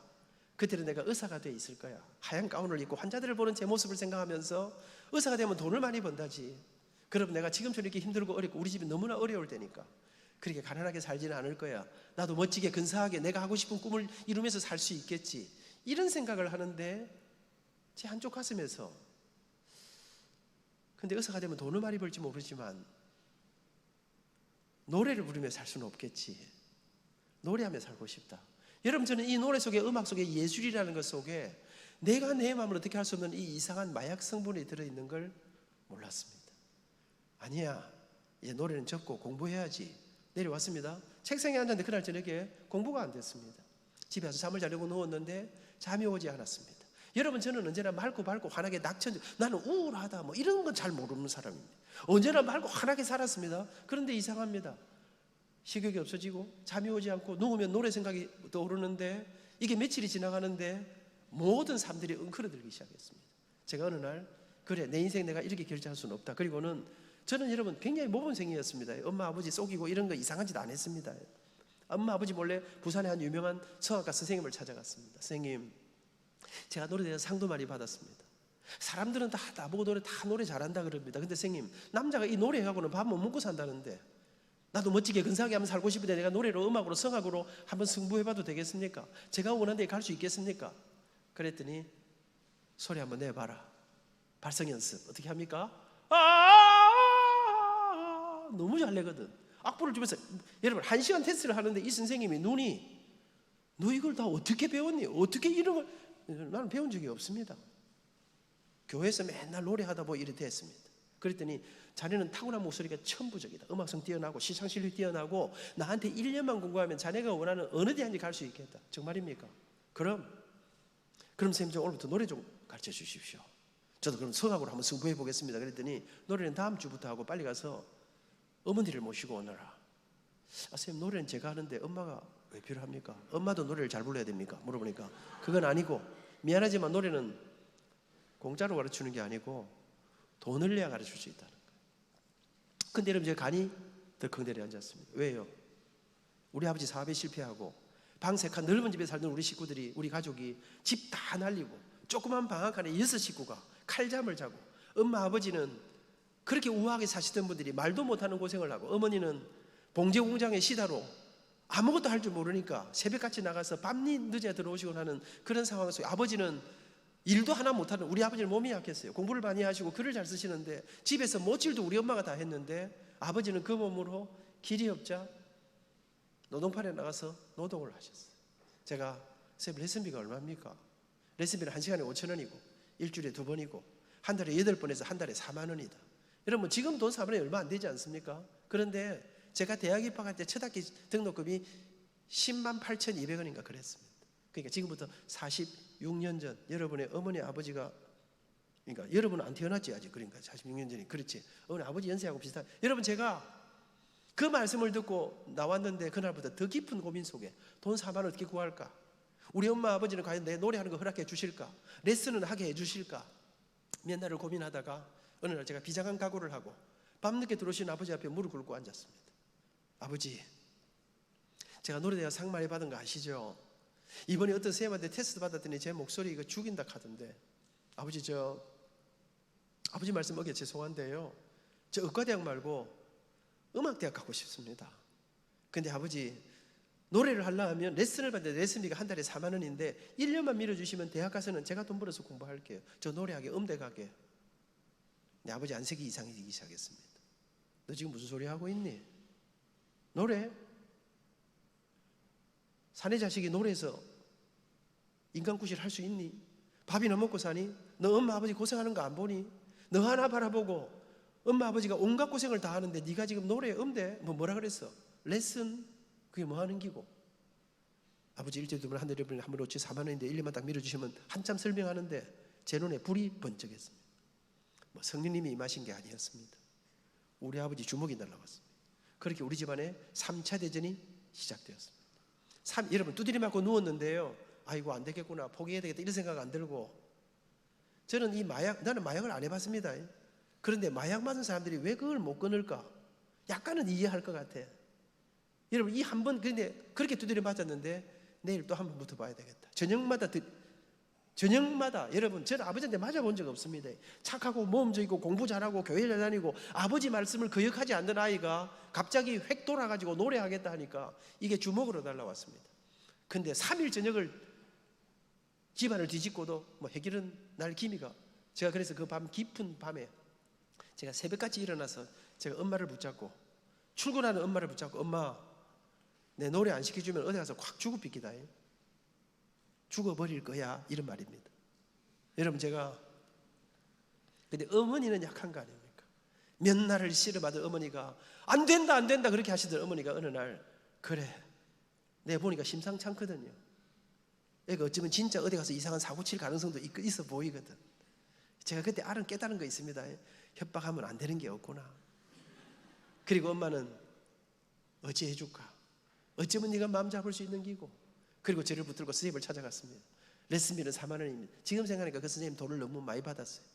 Speaker 1: 그때는 내가 의사가 돼 있을 거야. 하얀 가운을 입고 환자들을 보는 제 모습을 생각하면서 의사가 되면 돈을 많이 번다지. 그럼 내가 지금처럼 이렇게 힘들고 어렵고 우리 집이 너무나 어려울 테니까 그렇게 가난하게 살지는 않을 거야. 나도 멋지게 근사하게 내가 하고 싶은 꿈을 이루면서 살 수 있겠지. 이런 생각을 하는데 제 한쪽 가슴에서, 근데 의사가 되면 돈을 많이 벌지 모르지만 노래를 부르며 살 수는 없겠지. 노래하며 살고 싶다. 여러분, 저는 이 노래 속에, 음악 속에, 예술이라는 것 속에 내가 내 마음을 어떻게 할 수 없는 이 이상한 마약 성분이 들어있는 걸 몰랐습니다. 아니야, 이제 노래는 접고 공부해야지. 내려왔습니다. 책상에 앉았는데 그날 저녁에 공부가 안 됐습니다. 집에 와서 잠을 자려고 누웠는데 잠이 오지 않았습니다. 여러분, 저는 언제나 맑고 밝고 환하게 낙천, 나는 우울하다 뭐 이런 건 잘 모르는 사람입니다. 언제나 맑고 환하게 살았습니다. 그런데 이상합니다. 식욕이 없어지고 잠이 오지 않고 누우면 노래 생각이 떠오르는데 이게 며칠이 지나가는데 모든 삶들이 엉클어들기 시작했습니다. 제가 어느 날, 그래, 내 인생 내가 이렇게 결정할 수는 없다. 그리고는 저는 여러분 굉장히 모범생이었습니다. 엄마 아버지 속이고 이런 거 이상한 짓 안 했습니다. 엄마 아버지 몰래 부산의 한 유명한 성악가 선생님을 찾아갔습니다. 선생님, 제가 노래에 대한 상도 많이 받았습니다. 사람들은 다 나보고 노래 잘한다 그럽니다. 근데 선생님, 남자가 이 노래하고는 밥 못 먹고 산다는데 나도 멋지게 근사하게 한번 살고 싶은데 내가 노래로, 음악으로, 성악으로 한번 승부해봐도 되겠습니까? 제가 원하는 데 갈 수 있겠습니까? 그랬더니 소리 한번 내봐라. 발성 연습 어떻게 합니까? 너무 잘 내거든. 악보를 주면서 여러분 1시간 테스트를 하는데 이 선생님이 눈이, 너 이걸 다 어떻게 배웠니? 어떻게 이런 걸? 나는 배운 적이 없습니다. 교회에서 맨날 노래하다 보니 이렇게 했습니다. 그랬더니 자네는 타고난 목소리가 천부적이다. 음악성 뛰어나고 시상실력 뛰어나고 나한테 1년만 공부하면 자네가 원하는 어느 대학에 갈 수 있겠다. 정말입니까? 그럼 선생님, 저 오늘부터 노래 좀 가르쳐 주십시오. 저도 그럼 성악으로 한번 승부해 보겠습니다. 그랬더니 노래는 다음 주부터 하고 빨리 가서 어머니를 모시고 오너라. 선생님, 노래는 제가 하는데 엄마가 왜 필요합니까? 엄마도 노래를 잘 불러야 됩니까? 물어보니까 그건 아니고, 미안하지만 노래는 공짜로 가르치는 게 아니고 돈을 내야 가르칠 수 있다는 거예요. 근데 여러분, 제가 간이 덜컹대려 앉았습니다. 왜요? 우리 아버지 사업에 실패하고 방색한 넓은 집에 살던 우리 식구들이, 우리 가족이 집 다 날리고 조그만 방 한 칸에 6식구가 칼잠을 자고, 엄마 아버지는 그렇게 우아하게 사시던 분들이 말도 못하는 고생을 하고, 어머니는 봉제 공장의 시다로 아무것도 할 줄 모르니까 새벽같이 나가서 밤낮 늦게 들어오시곤 하는 그런 상황 속에, 아버지는 일도 하나 못하는, 우리 아버지는 몸이 약했어요. 공부를 많이 하시고 글을 잘 쓰시는데 집에서 모질도 우리 엄마가 다 했는데 아버지는 그 몸으로 길이 없자 노동판에 나가서 노동을 하셨어요. 제가, 선생님, 레슨비가 얼마입니까? 레슨비는 1시간에 5,000원이고 일주일에 2번이고 한 달에 8번에서 한 달에 4만 원이다. 여러분, 지금 돈 4만 원이 얼마 안 되지 않습니까? 그런데 제가 대학 입학할 때 첫 학기 등록금이 10만 8,200원인가 그랬습니다. 그러니까 지금부터 46년 전, 여러분의 어머니 아버지가, 그러니까 여러분은 안 태어났지 아직. 그러니까 46년 전이, 그렇지, 어머니 아버지 연세하고 비슷한. 여러분, 제가 그 말씀을 듣고 나왔는데 그날부터 더 깊은 고민 속에 돈 4만 원 어떻게 구할까? 우리 엄마 아버지는 과연 내 노래하는 거 허락해 주실까? 레슨은 하게 해 주실까? 몇 날을 고민하다가 어느 날 제가 비장한 각오를 하고 밤늦게 들어오신 아버지 앞에 무릎 꿇고 앉았습니다. 아버지, 제가 노래대학 상 많이 받은 거 아시죠? 이번에 어떤 선생님한테 테스트 받았더니 제 목소리 이거 죽인다 하던데, 아버지, 아버지 말씀 어겨 죄송한데요, 저 의과대학 말고 음악대학 가고 싶습니다. 근데 아버지, 노래를 하려 하면 레슨을 받는데 레슨비가 한 달에 4만 원인데 1년만 밀어주시면 대학 가서는 제가 돈 벌어서 공부할게요. 저 노래하게, 음대 가게. 근데 아버지 안색이 이상해지기 시작했습니다. 너 지금 무슨 소리 하고 있니? 노래? 사내 자식이 노래해서 인간구실 할 수 있니? 밥이나 먹고 사니? 너 엄마 아버지 고생하는 거 안 보니? 너 하나 바라보고 엄마 아버지가 온갖 고생을 다 하는데 네가 지금 노래, 음대 뭐라 그랬어? 레슨? 그게 뭐 하는 기고? 아버지 일주일에 2번, 한 달에 1번, 한 번 5천 4만 원인데 1년만 딱 밀어주시면 한참 설명하는데 제 눈에 불이 번쩍했습니다. 뭐 성령님이 임하신 게 아니었습니다. 우리 아버지 주먹이 날라왔습니다. 그렇게 우리 집안에 3차 대전이 시작되었습니다. 여러분 두드려 맞고 누웠는데요, 아이고 안 되겠구나, 포기해야 되겠다 이런 생각 안 들고, 저는 나는 마약을 안 해봤습니다. 그런데 마약 맞은 사람들이 왜 그걸 못 끊을까? 약간은 이해할 것 같아. 여러분 이 한 번, 그런데 그렇게 두드려 맞았는데 내일 또 한 번 붙어봐야 되겠다. 저녁마다 여러분, 저는 아버지한테 맞아본 적 없습니다. 착하고 모험적이고 공부 잘하고 교회 잘 다니고 아버지 말씀을 거역하지 않는 아이가 갑자기 획 돌아가지고 노래하겠다 하니까 이게 주먹으로 날라왔습니다. 근데 3일 저녁을 집안을 뒤집고도 뭐 해결은 날 기미가, 제가 그래서 그 밤 깊은 밤에 제가 새벽같이 일어나서 제가 엄마를 붙잡고, 출근하는 엄마를 붙잡고, 엄마 내 노래 안 시켜주면 어디 가서 콱 죽어 삐기다, 죽어버릴 거야, 이런 말입니다. 여러분 근데 어머니는 약한 거 아닙니까? 몇 날을 씨름하던 어머니가 안 된다 안 된다 그렇게 하시던 어머니가 어느 날, 그래 내가 보니까 심상치 않거든요. 애가 어쩌면 진짜 어디 가서 이상한 사고 칠 가능성도 있어 보이거든. 제가 그때 깨달은 거 있습니다. 협박하면 안 되는 게 없구나. 그리고 엄마는 어찌 해줄까? 어쩌면 네가 마음 잡을 수 있는 기고. 그리고 저를 붙들고 선생님을 찾아갔습니다. 레슨비는 4만 원입니다. 지금 생각하니까 그 선생님 돈을 너무 많이 받았어요.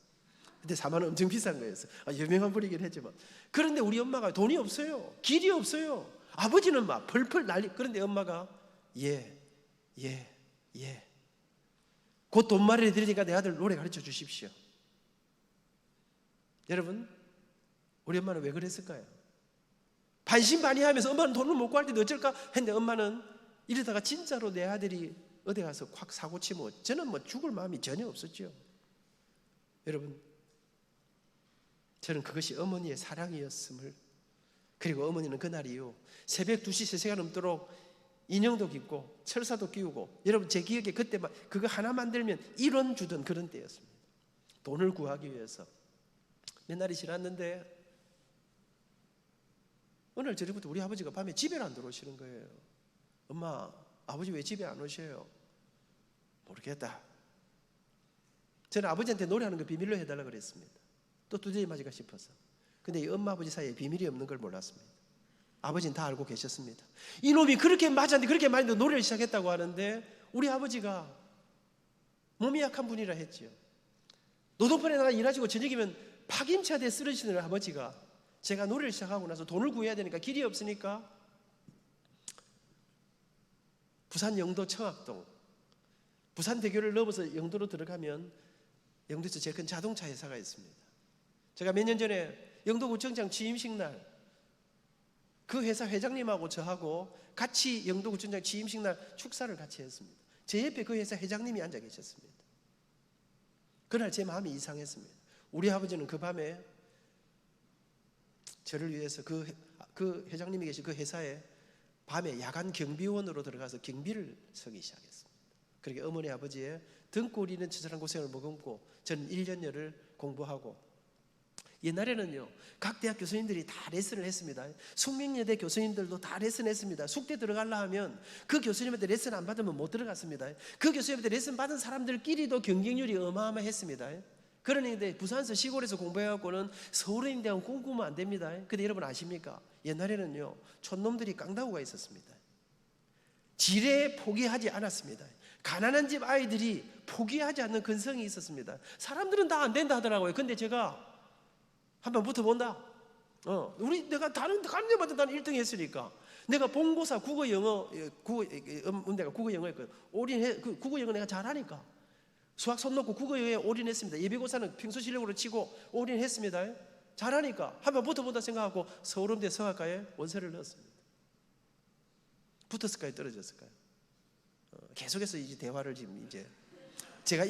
Speaker 1: 근데 4만 원 엄청 비싼 거였어요. 유명한 분이긴 했지만. 그런데 우리 엄마가 돈이 없어요. 길이 없어요. 아버지는 막 펄펄 난리. 그런데 엄마가 곧 돈 마련해 드리니까 내 아들 노래 가르쳐 주십시오. 여러분 우리 엄마는 왜 그랬을까요? 반신반의하면서 엄마는 돈을 못 구할 텐데 어쩔까 했는데, 엄마는 이러다가 진짜로 내 아들이 어디 가서 콱 사고 치면 저는 뭐 죽을 마음이 전혀 없었죠. 여러분 저는 그것이 어머니의 사랑이었음을, 그리고 어머니는 그날 이후 새벽 2시 3시가 넘도록 인형도 깃고 철사도 끼우고, 여러분 제 기억에 그때 막 그거 하나 만들면 1원 주던 그런 때였습니다. 돈을 구하기 위해서. 몇 날이 지났는데 어느 날 저녁부터 우리 아버지가 밤에 집에 안 들어오시는 거예요. 엄마, 아버지 왜 집에 안 오셔요? 모르겠다. 저는 아버지한테 노래하는 거 비밀로 해달라고 그랬습니다. 또 두드려 맞을까 싶어서. 근데 이 엄마 아버지 사이에 비밀이 없는 걸 몰랐습니다. 아버지는 다 알고 계셨습니다. 이놈이 그렇게 맞았는데 그렇게 맞는데 노래를 시작했다고 하는데, 우리 아버지가 몸이 약한 분이라 했지요. 노동판에 나가 일하시고 저녁이면 파김치하되 쓰러지는 아버지가 제가 노래를 시작하고 나서 돈을 구해야 되니까 길이 없으니까 부산 영도 청학동, 부산대교를 넘어서 영도로 들어가면 영도에서 제일 큰 자동차 회사가 있습니다. 제가 몇 년 전에 영도구청장 취임식 날 그 회사 회장님하고 저하고 같이 영도구청장 취임식 날 축사를 같이 했습니다. 제 옆에 그 회사 회장님이 앉아 계셨습니다. 그날 제 마음이 이상했습니다. 우리 아버지는 그 밤에 저를 위해서 그 회장님이 계신 그 회사에 밤에 야간 경비원으로 들어가서 경비를 서기 시작했습니다. 그렇게 어머니 아버지의 등골이는 처절한 고생을 머금고 저는 1년여를 공부하고, 옛날에는요 각 대학 교수님들이 다 레슨을 했습니다. 숙명여대 교수님들도 다 레슨했습니다. 숙대 들어가려 하면 그 교수님한테 레슨 안 받으면 못 들어갔습니다. 그 교수님한테 레슨 받은 사람들끼리도 경쟁률이 어마어마했습니다. 그러는데 부산에서 시골에서 공부해갖고는 서울에 대한 공부하면 안 됩니다. 근데 여러분 아십니까? 옛날에는요 촌놈들이 깡다구가 있었습니다. 지레 포기하지 않았습니다. 가난한 집 아이들이 포기하지 않는 근성이 있었습니다. 사람들은 다 안 된다 하더라고요. 근데 제가 한번 붙어본다. 내가 다른 데마다 나는 1등 했으니까. 내가 본고사 국어 영어 문제가 국어 영어였거든. 국어 영어 내가 잘하니까 수학 손 놓고 국어 영어에 올인했습니다. 예비고사는 평소 실력으로 치고 올인했습니다. 잘하니까 한번 붙어본다 생각하고 서울음대 성악과에 원서를 넣었습니다. 붙었을까요? 떨어졌을까요? 계속해서 이제 대화를 지금 이제 제가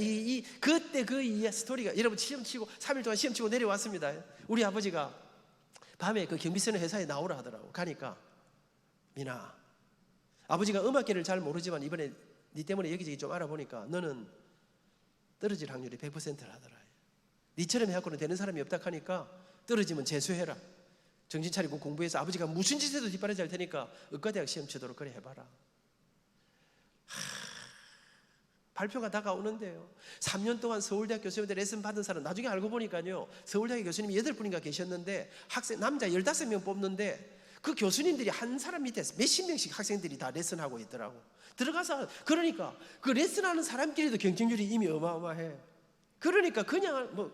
Speaker 1: 그때 그 스토리가, 여러분 시험 치고 3일 동안 시험 치고 내려왔습니다. 우리 아버지가 밤에 그 경비 쓰는 회사에 나오라 하더라고. 가니까 민아, 아버지가 음악계를 잘 모르지만 이번에 네 때문에 여기저기 좀 알아보니까 너는 떨어질 확률이 100%라더라. 니처럼 해갖고는 되는 사람이 없다 하니까 떨어지면 재수해라. 정신 차리고 공부해서 아버지가 무슨 짓에도 뒷바라지 할 테니까 의과대학 시험 치도록 그래 해봐라. 발표가 다가오는데요. 3년 동안 서울대학 교수님한테 레슨 받은 사람, 나중에 알고 보니까요 서울대학 교수님이 8분인가 계셨는데 학생 남자 15명 뽑는데 그 교수님들이 한 사람 밑에서 몇십 명씩 학생들이 다 레슨하고 있더라고. 들어가서 그러니까 그 레슨하는 사람끼리도 경쟁률이 이미 어마어마해. 그러니까 그냥 뭐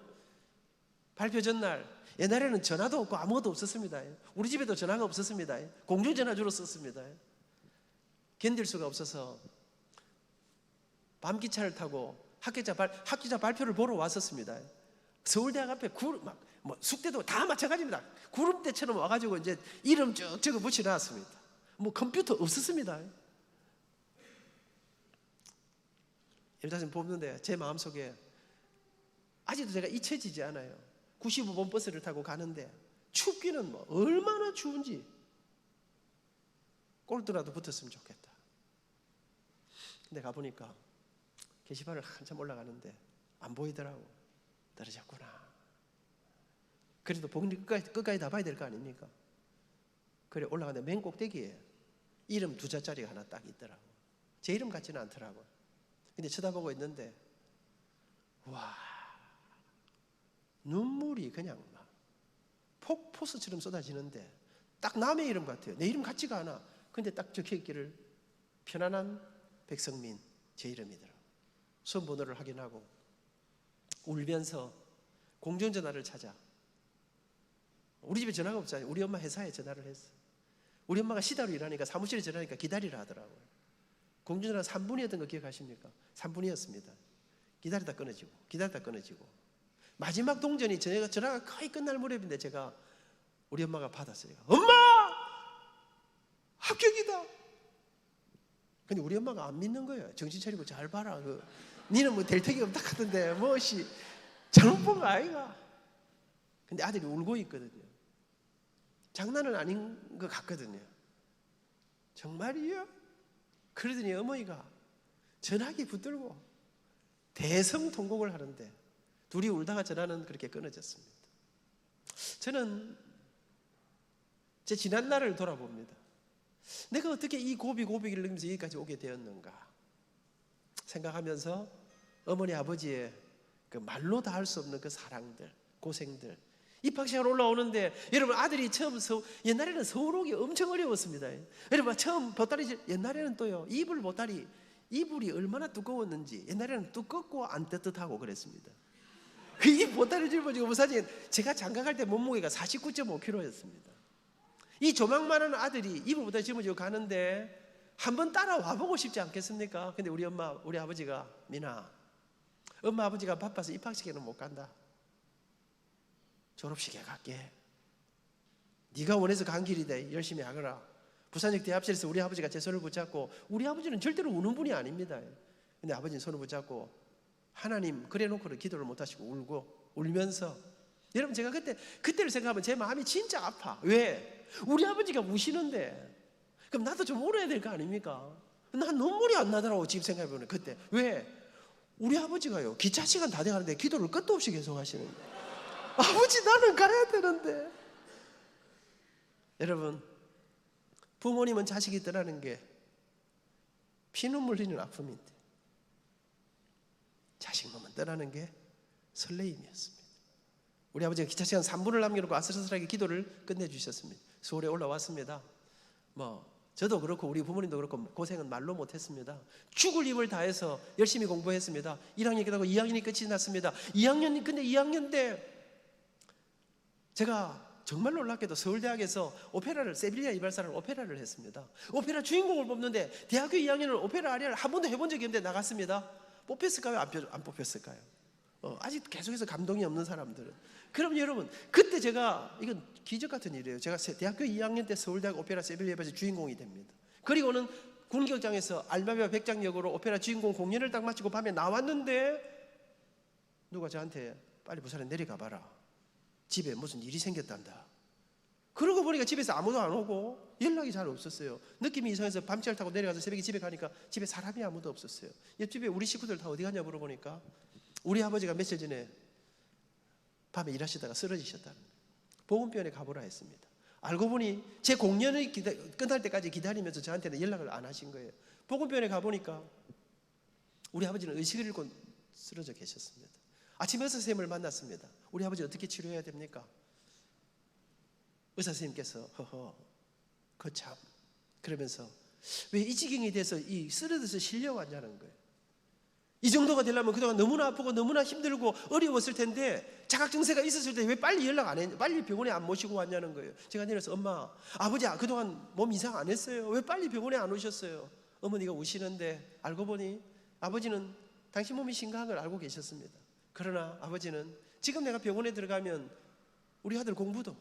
Speaker 1: 발표 전날, 옛날에는 전화도 없고 아무것도 없었습니다. 우리 집에도 전화가 없었습니다. 공중전화 주로 썼습니다. 견딜 수가 없어서 밤기차를 타고 학기자 발표를 보러 왔었습니다. 서울대학 앞에 뭐 숙대도 다 마찬가지입니다. 구름대처럼 와가지고 이제 이름 쭉 적어 붙여놨습니다. 뭐 컴퓨터 없었습니다. 여자분 보는데 제 마음속에 아직도 제가 잊혀지지 않아요. 95번 버스를 타고 가는데 춥기는 뭐 얼마나 추운지 꼴등라도 붙었으면 좋겠다. 근데 가보니까 게시판을 한참 올라가는데 안 보이더라고. 떨어졌구나. 그래도 끝까지 다 봐야 될 거 아닙니까? 그래 올라가는데 맨 꼭대기에 이름 2자짜리가 하나 딱 있더라고. 제 이름 같지는 않더라고. 근데 쳐다보고 있는데 와, 눈물이 그냥 막 폭포수처럼 쏟아지는데 딱 남의 이름 같아요. 내 이름 같지가 않아. 근데 딱 적혀있기를 편안한 백성민, 제 이름이더라고. 수험 번호를 확인하고 울면서 공중전화를 찾아. 우리 집에 전화가 없잖아요. 우리 엄마 회사에 전화를 했어. 우리 엄마가 시다로 일하니까 사무실에 전화하니까 기다리라 하더라고요. 공중전화 3분이었던 거 기억하십니까? 3분이었습니다. 기다리다 끊어지고 마지막 동전이 전화가 거의 끝날 무렵인데 제가 우리 엄마가 받았어요. 엄마! 합격이다! 근데 우리 엄마가 안 믿는 거예요. 정신 차리고 잘 봐라. 니는 뭐 될 턱이 없다 하던데 무엇이 잘못 본 거 아이가? 근데 아들이 울고 있거든요. 장난은 아닌 것 같거든요. 정말이요? 그러더니 어머니가 전화기 붙들고 대성통곡을 하는데 둘이 울다가 전화는 그렇게 끊어졌습니다. 저는 제 지난 날을 돌아봅니다. 내가 어떻게 이 고비를 넘으면서 여기까지 오게 되었는가 생각하면서 어머니 아버지의 그 말로 다 할 수 없는 그 사랑들, 고생들, 입학시간 올라오는데 여러분 아들이 처음 옛날에는 서울 오기 엄청 어려웠습니다. 여러분 처음 보따리 옛날에는 또요 이불이 얼마나 두꺼웠는지 옛날에는 두껍고 안 떳떳하고 그랬습니다. 이 보따리 짊어지고 사진 제가 장가갈 때 몸무게가 49.5kg였습니다. 이 조망만한 아들이 이불 보따리 짊어지고 가는데 한번 따라와 보고 싶지 않겠습니까? 근데 우리 엄마 우리 아버지가 민아 엄마 아버지가 바빠서 입학식에는 못 간다. 졸업식에 갈게. 네가 원해서 간 길이다. 열심히 하거라. 부산역 대합실에서 우리 아버지가 제 손을 붙잡고 우리 아버지는 절대로 우는 분이 아닙니다. 근데 아버지는 손을 붙잡고 하나님 그래 놓고는 기도를 못 하시고 울면서 여러분 제가 그때를 생각하면 제 마음이 진짜 아파. 왜? 우리 아버지가 우시는데 그럼 나도 좀 울어야 될 거 아닙니까? 난 눈물이 안 나더라고 지금 생각해보면 그때. 왜? 우리 아버지가요 기차 시간 다 돼가는데 기도를 끝도 없이 계속 하시는 거예요. 아버지 나는 가야 되는데. 여러분 부모님은 자식이 떠나는 게 피눈물 흘리는 아픔인데 자식 놈은 떠나는 게 설레임이었습니다. 우리 아버지가 기차 시간 3분을 남겨놓고 아슬아슬하게 기도를 끝내주셨습니다. 서울에 올라왔습니다. 저도 그렇고 우리 부모님도 그렇고 고생은 말로 못했습니다. 죽을 힘을 다해서 열심히 공부했습니다. 1학년 끝나고 2학년이 끝이 났습니다. 근데 2학년 때 제가 정말 놀랍게도 서울대학에서 오페라를 세빌리아 이발사라는 오페라를 했습니다. 오페라 주인공을 뽑는데 대학교 2학년을 오페라 아리아를 한 번도 해본 적이 없는데 나갔습니다. 뽑혔을까요? 안 뽑혔을까요? 아직 계속해서 감동이 없는 사람들은. 그럼 여러분 그때 제가 이건 기적 같은 일이에요. 제가 대학교 2학년 때 서울대학 오페라 세빌리아 이발사 주인공이 됩니다. 그리고는 군경장에서 알마비아 백장 역으로 오페라 주인공 공연을 딱 마치고 밤에 나왔는데 누가 저한테 빨리 부산에 내려가 봐라. 집에 무슨 일이 생겼단다. 그러고 보니까 집에서 아무도 안 오고 연락이 잘 없었어요. 느낌이 이상해서 밤철 타고 내려가서 새벽에 집에 가니까 집에 사람이 아무도 없었어요. 옆집에 우리 식구들 다 어디 갔냐 물어보니까 우리 아버지가 며칠 전에 밤에 일하시다가 쓰러지셨다는 거예요. 보건병원에 가보라 했습니다. 알고 보니 제 공연이 끝날 때까지 기다리면서 저한테는 연락을 안 하신 거예요. 보건병원에 가보니까 우리 아버지는 의식을 잃고 쓰러져 계셨습니다. 아침에 의사 선생님을 만났습니다. 우리 아버지 어떻게 치료해야 됩니까? 의사 선생님께서 거참. 그러면서 왜 이 지경이 돼서 이 쓰러져서 실려왔냐는 거예요. 이 정도가 되려면 그동안 너무나 아프고 너무나 힘들고 어려웠을 텐데, 자각 증세가 있었을 때 왜 빨리 연락 안 했냐, 빨리 병원에 안 모시고 왔냐는 거예요. 제가 내려서 엄마, 아버지 그동안 몸 이상 안 했어요. 왜 빨리 병원에 안 오셨어요? 어머니가 우시는데 알고 보니 아버지는 당신 몸이 심각한 걸 알고 계셨습니다. 그러나 아버지는 지금 내가 병원에 들어가면 우리 아들 공부도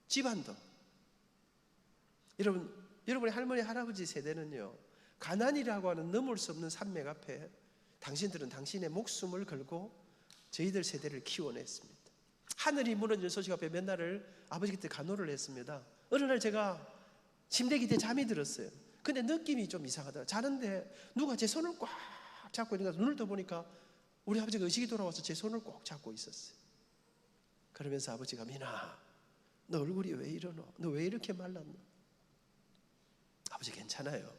Speaker 1: 집안도, 여러분의 할머니 할아버지 세대는요, 가난이라고 하는 넘을 수 없는 산맥 앞에 당신들은 당신의 목숨을 걸고 저희들 세대를 키워냈습니다. 하늘이 무너지는 소식 앞에 몇 날을 아버지 곁에 간호를 했습니다. 어느 날 제가 침대 깃에 잠이 들었어요. 근데 느낌이 좀 이상하더라고요. 자는데 누가 제 손을 꽉 잡고 있는 거, 눈을 떠보니까 우리 아버지가 의식이 돌아와서 제 손을 꼭 잡고 있었어요. 그러면서 아버지가, 민아, 너 얼굴이 왜 이러노? 너 왜 이렇게 말랐노? 아버지 괜찮아요.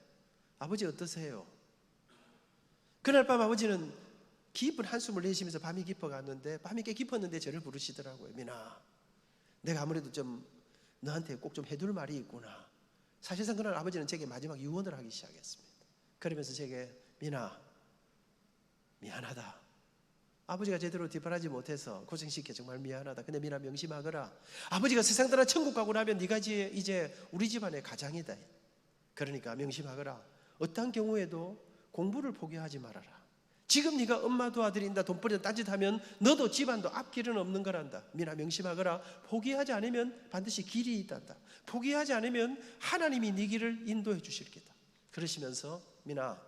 Speaker 1: 아버지 어떠세요? 그날 밤 아버지는 깊은 한숨을 내쉬면서 밤이 깊어갔는데, 밤이 꽤 깊었는데 저를 부르시더라고요. 민아, 내가 아무래도 좀 너한테 꼭 좀 해둘 말이 있구나. 사실상 그날 아버지는 제게 마지막 유언을 하기 시작했습니다. 그러면서 제게, 민아, 미안하다. 아버지가 제대로 뒷바라지 못해서 고생시켜 정말 미안하다. 근데 민아, 명심하거라. 아버지가 세상 떠나 천국 가고 나면 네가 이제 우리 집안의 가장이다. 그러니까 명심하거라. 어떤 경우에도 공부를 포기하지 말아라. 지금 네가 엄마 도와드린다, 돈벌이다 딴짓하면 너도 집안도 앞길은 없는 거란다. 민아, 명심하거라. 포기하지 않으면 반드시 길이 있단다. 포기하지 않으면 하나님이 네 길을 인도해 주실 게다. 그러시면서, 민아,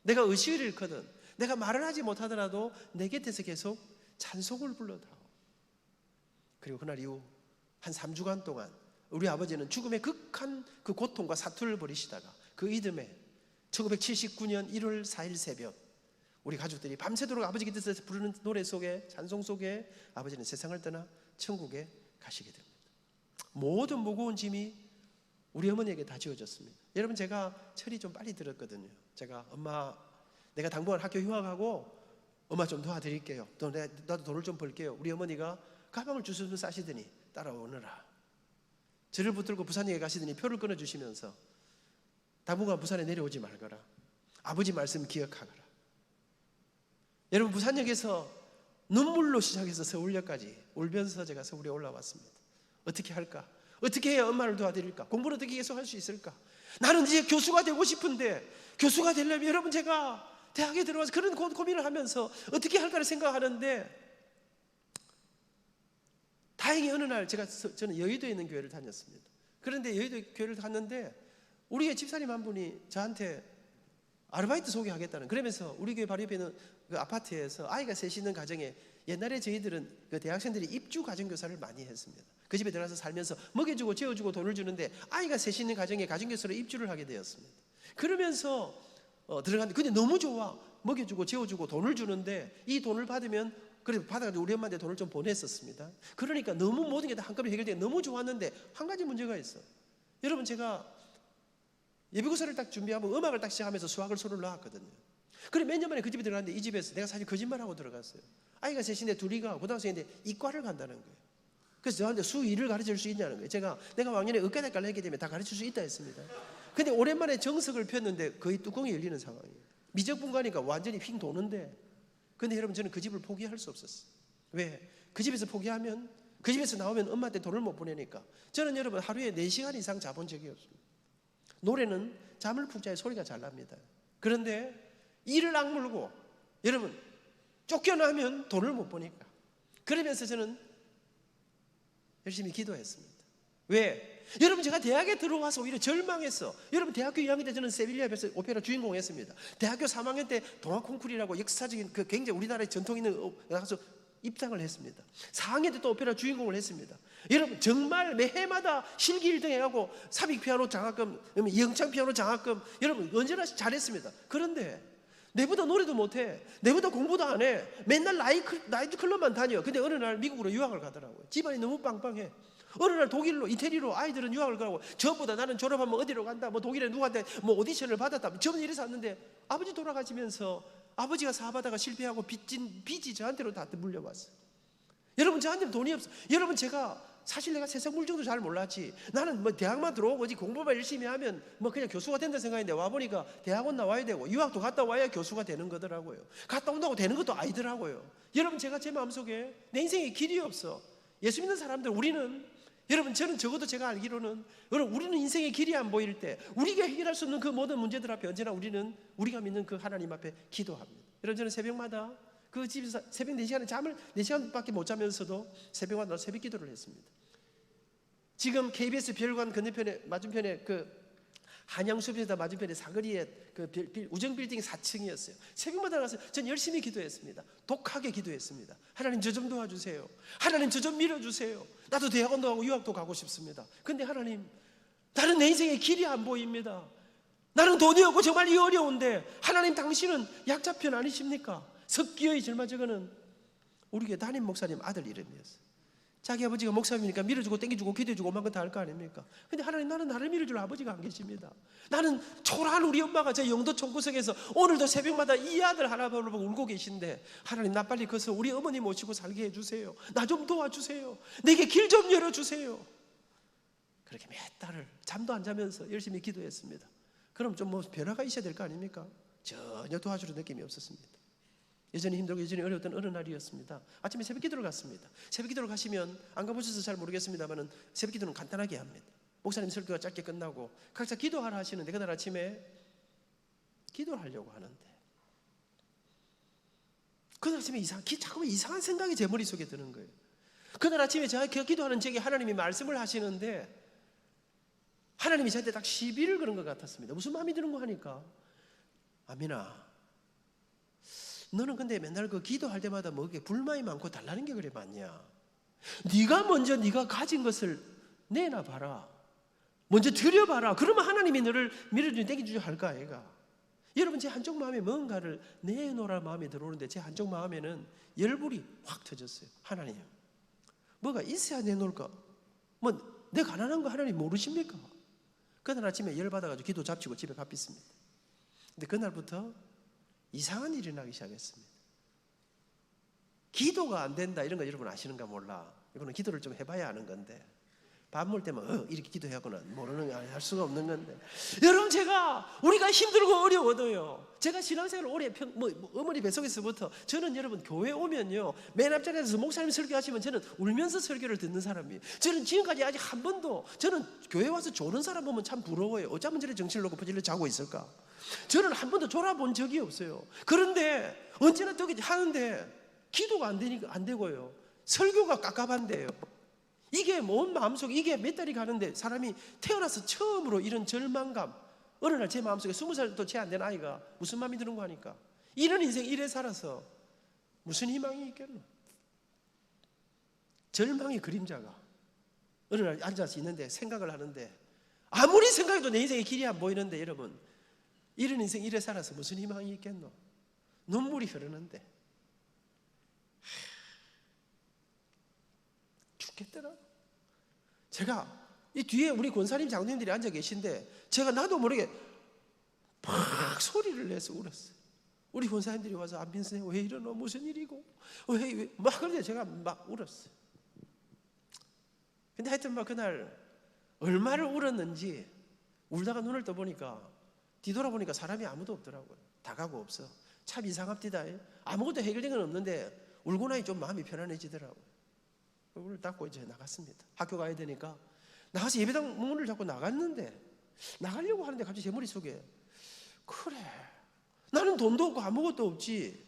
Speaker 1: 내가 의식을 잃거든, 내가 말을 하지 못하더라도 내 곁에서 계속 찬송을 불러다오. 그리고 그날 이후 한 3주간 동안 우리 아버지는 죽음의 극한 그 고통과 사투를 벌이시다가 그 이듬해 1979년 1월 4일 새벽, 우리 가족들이 밤새도록 아버지 곁에서 부르는 노래 속에, 찬송 속에 아버지는 세상을 떠나 천국에 가시게 됩니다. 모든 무거운 짐이 우리 어머니에게 다 지어졌습니다. 여러분, 제가 철이 좀 빨리 들었거든요. 제가, 엄마, 내가 당분간 학교 휴학하고 엄마 좀 도와드릴게요. 또 나도 돈을 좀 벌게요. 우리 어머니가 가방을 주스르 싸시더니 따라오너라. 저를 붙들고 부산역에 가시더니 표를 끊어주시면서, 당분간 부산에 내려오지 말거라. 아버지 말씀 기억하거라. 여러분, 부산역에서 눈물로 시작해서 서울역까지 울면서 제가 서울에 올라왔습니다. 어떻게 할까? 어떻게 해야 엄마를 도와드릴까? 공부를 어떻게 계속 할 수 있을까? 나는 이제 교수가 되고 싶은데, 교수가 되려면 여러분, 제가 대학에 들어와서 그런 고민을 하면서 어떻게 할까를 생각하는데, 다행히 어느 날 저는 여의도에 있는 교회를 다녔습니다. 그런데 여의도 교회를 갔는데 우리의 집사님 한 분이 저한테 아르바이트 소개하겠다는, 그러면서 우리 교회 바로 옆에 있는 그 아파트에서 아이가 셋이 있는 가정에, 옛날에 저희들은 그 대학생들이 입주 가정교사를 많이 했습니다. 그 집에 들어가서 살면서 먹여주고 재워주고 돈을 주는데, 아이가 셋이 있는 가정에 가정교사로 입주를 하게 되었습니다. 그러면서 들어갔는데, 근데 너무 좋아. 먹여주고 재워주고 돈을 주는데, 이 돈을 받으면, 그래서 받아가지고 우리 엄마한테 돈을 좀 보냈었습니다. 그러니까 너무 모든 게 다 한꺼번에 해결돼 너무 좋았는데, 한 가지 문제가 있어. 여러분, 제가 예비고사를 딱 준비하고 음악을 딱 시작하면서 수학을 서로 넣었거든요. 그래 몇 년 만에 그 집에 들어갔는데, 이 집에서 내가 사실 거짓말하고 들어갔어요. 아이가 셋인데 둘이가 고등학생인데 이과를 간다는 거예요. 그래서 저한테 수2를 가르칠 수 있냐는 거예요. 내가 왕년에 의과대학을 했기 때문에 다 가르칠 수 있다 했습니다. 근데 오랜만에 정석을 폈는데 거의 뚜껑이 열리는 상황이에요. 미적분가니까 완전히 휙 도는데, 근데 여러분, 저는 그 집을 포기할 수 없었어요. 왜? 그 집에서 포기하면, 그 집에서 나오면 엄마한테 돈을 못 보내니까. 저는 여러분, 하루에 4시간 이상 자본 적이 없습니다. 노래는 잠을 푹 자야 소리가 잘 납니다. 그런데 이를 악물고, 여러분, 쫓겨나면 돈을 못 버니까. 그러면서 저는 열심히 기도했습니다. 왜? 여러분, 제가 대학에 들어와서 오히려 절망했어. 여러분, 대학교 2학년 때 저는 세빌리아에서 오페라 주인공 했습니다. 대학교 3학년 때 동화콩쿠르라고 역사적인 그 굉장히 우리나라의 전통 있는 가서 입상을 했습니다. 4학년 때 또 오페라 주인공을 했습니다. 여러분, 정말 매해마다 실기 1등 해가고 삽입 피아노 장학금, 영창 피아노 장학금, 여러분 언제나 잘했습니다. 그런데 내보다 노래도 못해, 내보다 공부도 안 해, 맨날 나이트클럽만 다녀. 근데 어느 날 미국으로 유학을 가더라고요. 집안이 너무 빵빵해. 어느 날 독일로, 이태리로 아이들은 유학을 가고, 저보다 나는 졸업하면 어디로 간다, 뭐 독일에 누구한테 뭐 오디션을 받았다, 저는 이래서 왔는데, 아버지 돌아가시면서 아버지가 사업하다가 실패하고 빚이 저한테로 다 물려왔어요. 여러분, 저한테는 돈이 없어. 여러분, 제가 사실 내가 세상 물정도 잘 몰랐지. 나는 뭐 대학만 들어오고 공부만 열심히 하면 뭐 그냥 교수가 된다 생각했는데 와보니까 대학원 나와야 되고 유학도 갔다 와야 교수가 되는 거더라고요. 갔다 온다고 되는 것도 아니더라고요. 여러분, 제가 제 마음속에 내 인생에 길이 없어. 예수 믿는 사람들, 우리는, 여러분, 저는 적어도 제가 알기로는, 여러분, 우리는 인생의 길이 안 보일 때 우리가 해결할 수 없는 그 모든 문제들 앞에 언제나 우리는 우리가 믿는 그 하나님 앞에 기도합니다. 여러분, 저는 새벽마다 그 집에서 새벽 4시간에 잠을 4시간밖에 못 자면서도 새벽마다 새벽 기도를 했습니다. 지금 KBS 별관 건너편에 맞은편에 그 한양숲에다 맞은편에 사거리에 그 우정 빌딩 4층이었어요. 새벽마다 가서 전 열심히 기도했습니다. 독하게 기도했습니다. 하나님, 저 좀 도와주세요. 하나님, 저 좀 밀어주세요. 나도 대학원도 가고 유학도 가고 싶습니다. 근데 하나님, 나는 내 인생의 길이 안 보입니다. 나는 돈이 없고 정말 이 어려운데 하나님, 당신은 약자편 아니십니까? 석기의 절마저거는 우리 교회 담임 목사님 아들 이름이었어요. 자기 아버지가 목사님이니까 밀어주고 땡겨주고 기도해주고 오만 건 다 할 거 아닙니까? 근데 하나님, 나는 나를 밀어줄 아버지가 안 계십니다. 나는 초라한 우리 엄마가 저 영도 총구석에서 오늘도 새벽마다 이 아들 하나 보고 울고 계신데, 하나님, 나 빨리 가서 우리 어머니 모시고 살게 해주세요. 나 좀 도와주세요. 내게 길 좀 열어주세요. 그렇게 몇 달을 잠도 안 자면서 열심히 기도했습니다. 그럼 좀 뭐 변화가 있어야 될 거 아닙니까? 전혀 도와주는 느낌이 없었습니다. 여전히 힘들고 여전히 어려웠던 어느 날이었습니다. 아침에 새벽 기도를 갔습니다. 새벽 기도를 가시면 안 가보셔서 잘 모르겠습니다만 새벽 기도는 간단하게 합니다. 목사님 설교가 짧게 끝나고 각자 기도하라 하시는데, 그날 아침에 기도를 하려고 하는데 그날 아침에 자꾸 이상한 생각이 제 머릿속에 드는 거예요. 그날 아침에 제가 기도하는 제게 하나님이 말씀을 하시는데, 하나님이 저한테 딱 시비를 거는 것 같았습니다. 무슨 마음이 드는 거 하니까, 아민아, 너는 근데 맨날 그 기도할 때마다 뭐 그게 불만이 많고 달라는 게 그래 많냐? 네가 먼저 네가 가진 것을 내놔 봐라. 먼저 드려봐라. 그러면 하나님이 너를 밀어주니 땡겨주지 할까 아이가? 여러분, 제 한쪽 마음에 뭔가를 내놓으라 마음이 들어오는데 제 한쪽 마음에는 열불이 확 터졌어요. 하나님, 뭐가 있어야 내놓을까? 뭐 내 가난한 거 하나님 모르십니까? 그날 아침에 열받아가지고 기도 잡치고 집에 갚았습니다. 근데 그날부터 이상한 일이 나기 시작했습니다. 기도가 안 된다 이런 거 여러분 아시는가 몰라. 이거는 기도를 좀 해봐야 아는 건데, 밥 먹을 때만 이렇게 기도하고는 모르는, 할 수가 없는 건데, 여러분, 우리가 힘들고 어려워도요, 제가 신앙생활을 오래 어머니 뱃속에서부터, 저는 여러분 교회 오면요, 맨 앞자리에서 목사님 설교하시면 저는 울면서 설교를 듣는 사람이에요. 저는 지금까지 아직 한 번도, 저는 교회 와서 조는 사람 보면 참 부러워요. 어쩌면 저래 정신을 놓고 퍼질러 자고 있을까? 저는 한 번도 졸아본 적이 없어요. 그런데 언제나 또 하는데 기도가 안 되고요, 설교가 깝깝한데요. 이게 뭔 마음속에, 이게 몇 달이 가는데 사람이 태어나서 처음으로 이런 절망감, 어느 날 제 마음속에 20살도 채 안 된 아이가 무슨 마음이 드는 거 하니까, 이런 인생 이래 살아서 무슨 희망이 있겠노? 절망의 그림자가 어느 날 앉아서 있는데 생각을 하는데, 아무리 생각해도 내 인생의 길이 안 보이는데, 여러분, 이런 인생 이래 살아서 무슨 희망이 있겠노? 눈물이 흐르는데 죽겠더라. 제가 이 뒤에 우리 권사님 장로님들이 앉아 계신데, 제가 나도 모르게 막 소리를 내서 울었어요. 우리 권사님들이 와서, 안빈 선생님 왜 이러노? 무슨 일이고? 왜? 막 그런데 제가 막 울었어요. 근데 하여튼 막 그날 얼마를 울었는지, 울다가 눈을 떠보니까, 뒤돌아보니까 사람이 아무도 없더라고요. 다 가고 없어. 참 이상합디다. 아무것도 해결된 건 없는데 울고 나니 좀 마음이 편안해지더라고요. 문을 닫고 이제 나갔습니다. 학교 가야 되니까 나가서 예배당 문을 잡고 나갔는데, 나가려고 하는데 갑자기 제 머릿속에, 그래, 나는 돈도 없고 아무것도 없지,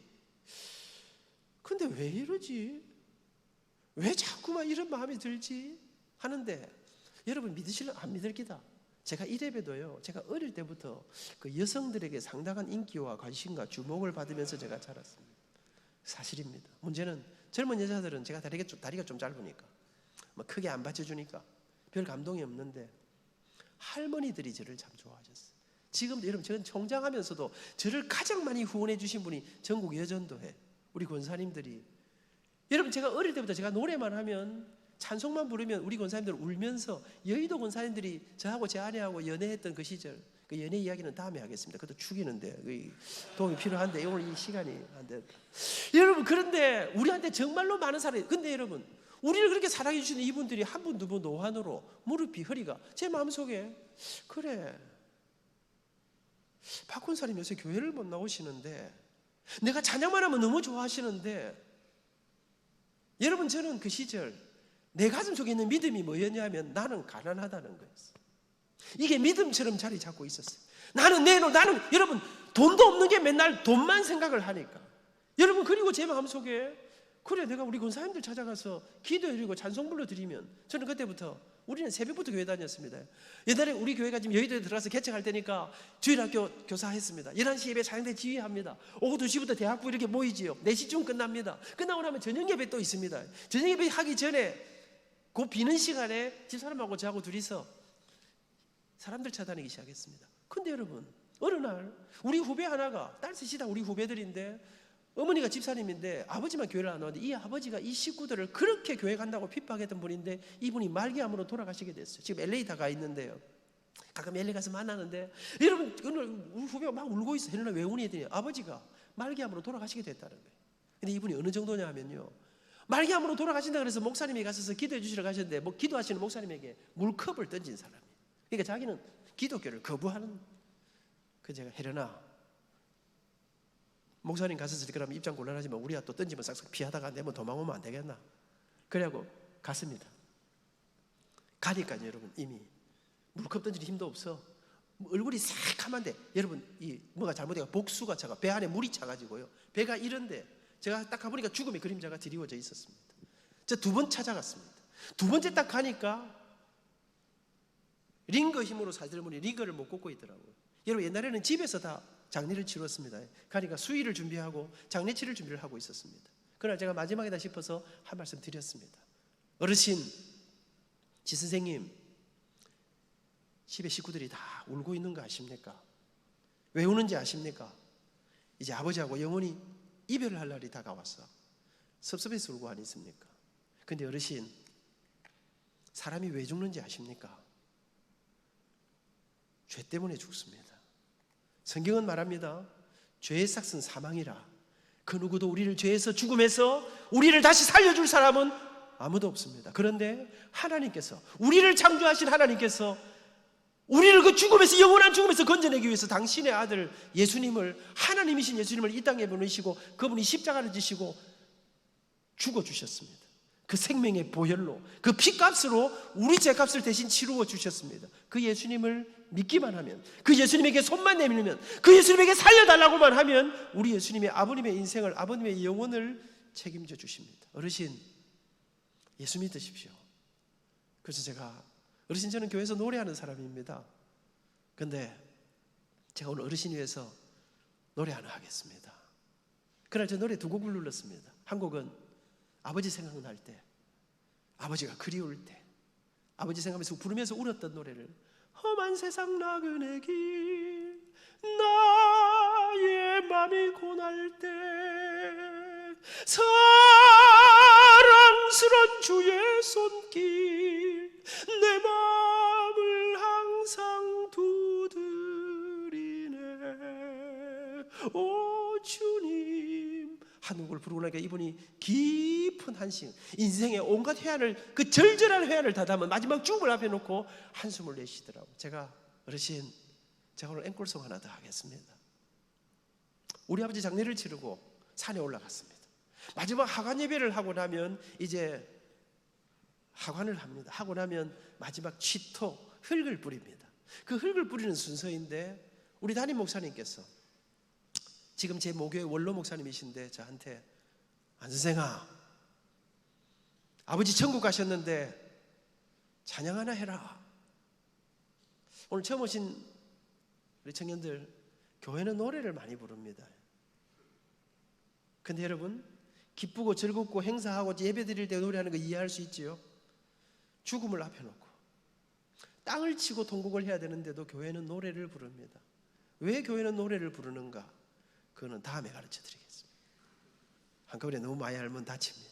Speaker 1: 근데 왜 이러지? 왜 자꾸만 이런 마음이 들지? 하는데, 여러분 믿으실래? 안 믿을 기다. 제가 이래봬도요, 제가 어릴 때부터 그 여성들에게 상당한 인기와 관심과 주목을 받으면서 제가 자랐습니다. 사실입니다. 문제는 젊은 여자들은 제가 다리가 좀 짧으니까, 뭐 크게 안 받쳐주니까 별 감동이 없는데, 할머니들이 저를 참 좋아하셨어요. 지금도 여러분, 저는 성장하면서도 저를 가장 많이 후원해 주신 분이 전국 여전도회 우리 권사님들이. 여러분, 제가 어릴 때부터 제가 노래만 하면, 찬송만 부르면 우리 권사님들 울면서, 여의도 권사님들이 저하고 제 아내하고 연애했던 그 시절, 그 연애 이야기는 다음에 하겠습니다. 그것도 죽이는데 도움이 필요한데 오늘 이 시간이 안 돼. 여러분, 그런데 우리한테 정말로 많은 사람이, 근데 여러분, 우리를 그렇게 사랑해 주시는 이분들이 한 분, 두 분 노환으로 무릎이, 허리가 제 마음속에, 그래, 박훈사님 요새 교회를 못 나오시는데, 내가 찬양만 하면 너무 좋아하시는데, 여러분, 저는 그 시절 내 가슴 속에 있는 믿음이 뭐였냐면 나는 가난하다는 거였어요. 이게 믿음처럼 자리 잡고 있었어요. 나는 여러분, 돈도 없는 게 맨날 돈만 생각을 하니까. 여러분, 그리고 제 마음속에, 그래, 내가 우리 권사님들 찾아가서 기도해드리고 찬송 불러드리면, 저는 그때부터, 우리는 새벽부터 교회 다녔습니다. 옛날에 우리 교회가 지금 여의도에 들어가서 개척할 때니까 주일학교 교사했습니다. 11시 예배 찬양대 지휘합니다. 오후 2시부터 대학부 이렇게 모이지요. 4시쯤 끝납니다. 끝나고 나면 저녁 예배 또 있습니다. 저녁 예배 하기 전에 그 비는 시간에 집사람하고 저하고 둘이서 사람들 찾아다니기 시작했습니다. 근데 여러분, 어느 날 우리 후배 하나가, 딸 셋이다 우리 후배들인데, 어머니가 집사님인데 아버지만 교회를 안 왔는데, 이 아버지가 이 식구들을 그렇게 교회 간다고 핍박했던 분인데, 이분이 말기암으로 돌아가시게 됐어요. 지금 LA 다 가 있는데요. 가끔 LA 가서 만나는데, 여러분, 오늘 우리 후배가 막 울고 있어요. 헬레나 왜 우니 했더니 아버지가 말기암으로 돌아가시게 됐다는 거예요. 근데 이분이 어느 정도냐 하면요, 말기암으로 돌아가신다 그래서 목사님이 가셔서 기도해 주시러 가셨는데, 기도하시는 목사님에게 물컵을 던진 사람이에요. 그러니까 자기는 기독교를 거부하는. 그 제가, 헬레나, 목사님 가셨을 때 그러면 입장 곤란하지만 우리가 또 던지면 싹싹 피하다가 내면 도망오면 안 되겠나? 그래갖고 갔습니다. 가니까요, 여러분, 이미 물컵 던질 힘도 없어. 얼굴이 새카만데, 여러분, 이 뭐가 잘못해가 복수가 차가, 배 안에 물이 차가지고요, 배가 이런데 제가 딱 가보니까 죽음의 그림자가 드리워져 있었습니다. 제가 2번 찾아갔습니다. 2번째 딱 가니까 링거 힘으로 살들머니 링거를 못 꽂고 있더라고요. 여러분, 옛날에는 집에서 다 장례를 치렀습니다. 가니까 수의를 준비하고 장례치를 준비를 하고 있었습니다. 그날 제가 마지막이다 싶어서 한 말씀 드렸습니다. 어르신, 지선생님, 집에 식구들이 다 울고 있는 거 아십니까? 왜 우는지 아십니까? 이제 아버지하고 영원히 이별을 할 날이 다가왔어. 섭섭해서 울고 아니십니까? 근데 어르신, 사람이 왜 죽는지 아십니까? 죄 때문에 죽습니다. 성경은 말합니다. 죄의 삭은 사망이라. 그 누구도 우리를 죄에서, 죽음에서 우리를 다시 살려줄 사람은 아무도 없습니다. 그런데 하나님께서, 우리를 창조하신 하나님께서 우리를 그 죽음에서, 영원한 죽음에서 건져내기 위해서 당신의 아들 예수님을, 하나님이신 예수님을 이 땅에 보내시고, 그분이 십자가를 지시고 죽어주셨습니다. 그 생명의 보혈로, 그 피값으로 우리 죄값을 대신 치루어 주셨습니다. 그 예수님을 믿기만 하면, 그 예수님에게 손만 내밀면, 그 예수님에게 살려달라고만 하면 우리 예수님이 아버님의 인생을, 아버님의 영혼을 책임져 주십니다. 어르신, 예수 믿으십시오. 그래서 제가, 어르신, 저는 교회에서 노래하는 사람입니다. 근데 제가 오늘 어르신 위해서 노래 하나 하겠습니다. 그날 저 노래 2곡을 불렀습니다. 한 곡은 아버지 생각날 때, 아버지가 그리울 때, 아버지 생각하면서 부르면서 울었던 노래를, 험한 세상 나그네 길, 나의 맘이 고날 때, 사랑스런 주의 손길, 내 맘을 항상 두드리네. 오 주님, 한 곡을 부르고 나니까 이분이 깊은 한심, 인생의 온갖 회한을, 그 절절한 회한을 다 담은 마지막 죽음을 앞에 놓고 한숨을 내쉬더라고요. 제가, 어르신, 제가 오늘 앵콜송 하나 더 하겠습니다. 우리 아버지 장례를 치르고 산에 올라갔습니다. 마지막 하관 예배를 하고 나면 이제 하관을 합니다. 하고 나면 마지막 취토, 흙을 뿌립니다. 그 흙을 뿌리는 순서인데, 우리 담임 목사님께서, 지금 제 모교의 원로 목사님이신데 저한테, 안 선생아, 아버지 천국 가셨는데 찬양 하나 해라. 오늘 처음 오신 우리 청년들, 교회는 노래를 많이 부릅니다. 근데 여러분, 기쁘고 즐겁고 행사하고 예배 드릴 때 노래하는 거 이해할 수 있지요? 죽음을 앞에 놓고 땅을 치고 통곡을 해야 되는데도 교회는 노래를 부릅니다. 왜 교회는 노래를 부르는가? 그거는 다음에 가르쳐 드리겠습니다. 한꺼번에 너무 많이 알면 다칩니다.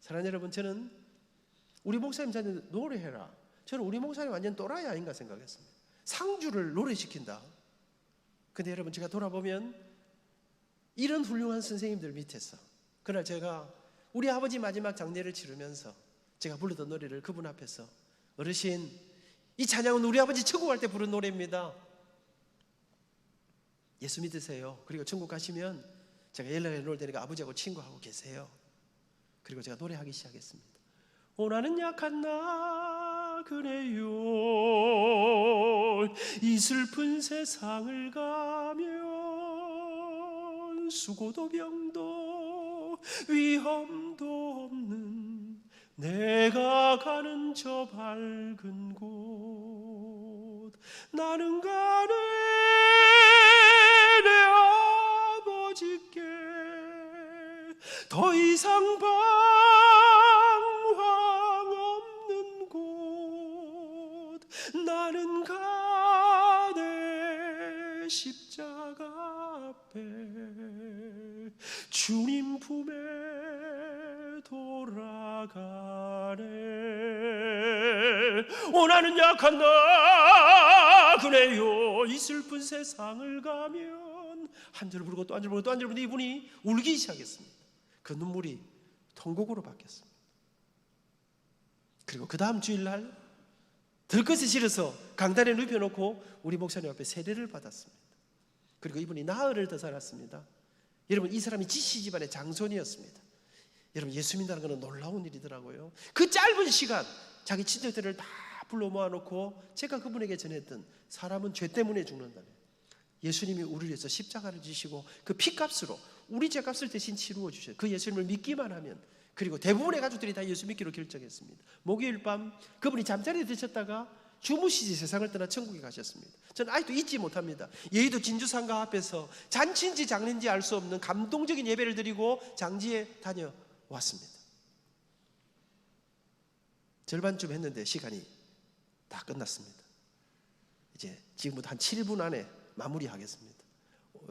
Speaker 1: 사랑하는 여러분, 저는 우리 목사님 저한테 노래해라. 저는 우리 목사님 완전 또라이 아닌가 생각했습니다. 상주를 노래시킨다. 근데 여러분, 제가 돌아보면 이런 훌륭한 선생님들 밑에서, 그날 제가 우리 아버지 마지막 장례를 치르면서 제가 불렀던 노래를 그분 앞에서, 어르신, 이 찬양은 우리 아버지 천국 갈 때 부른 노래입니다. 예수 믿으세요. 그리고 천국 가시면 제가 연락해 놓을 테니까 아버지하고 친구하고 계세요. 그리고 제가 노래하기 시작했습니다. 나는 약한 나 그래요. 이 슬픈 세상을 가면 수고도 병도 위험도 없는 내가 가는 저 밝은 곳, 나는 가네 내 아버지께 더 이상 방황 없는 곳, 나는 가네 십자가 앞에 주님 품에 돌아가네. 나는 약한 나 그래요. 이 슬픈 세상을 가면, 한 절 부르고 또 한 절 부르고 또 한 절 부르는데 이분이 울기 시작했습니다. 그 눈물이 통곡으로 바뀌었습니다. 그리고 그 다음 주일날 들것에 실어서 강단에 눕혀놓고 우리 목사님 앞에 세례를 받았습니다. 그리고 이분이 나흘을 더 살았습니다. 여러분, 이 사람이 지시 집안의 장손이었습니다. 여러분, 예수 믿는다는 것은 놀라운 일이더라고요. 그 짧은 시간 자기 친척들을 다 불러 모아놓고 제가 그분에게 전했던, 사람은 죄 때문에 죽는다네, 예수님이 우리를 위해서 십자가를 지시고 그 피값으로 우리 죄값을 대신 치루어 주셔요. 그 예수님을 믿기만 하면. 그리고 대부분의 가족들이 다 예수 믿기로 결정했습니다. 목요일 밤 그분이 잠자리에 드셨다가 주무시지 세상을 떠나 천국에 가셨습니다. 저는 아직도 잊지 못합니다. 여의도 진주상가 앞에서 잔치인지 장례인지 알 수 없는 감동적인 예배를 드리고 장지에 다녀왔습니다. 절반쯤 했는데 시간이 다 끝났습니다. 이제 지금부터 한 7분 안에 마무리하겠습니다.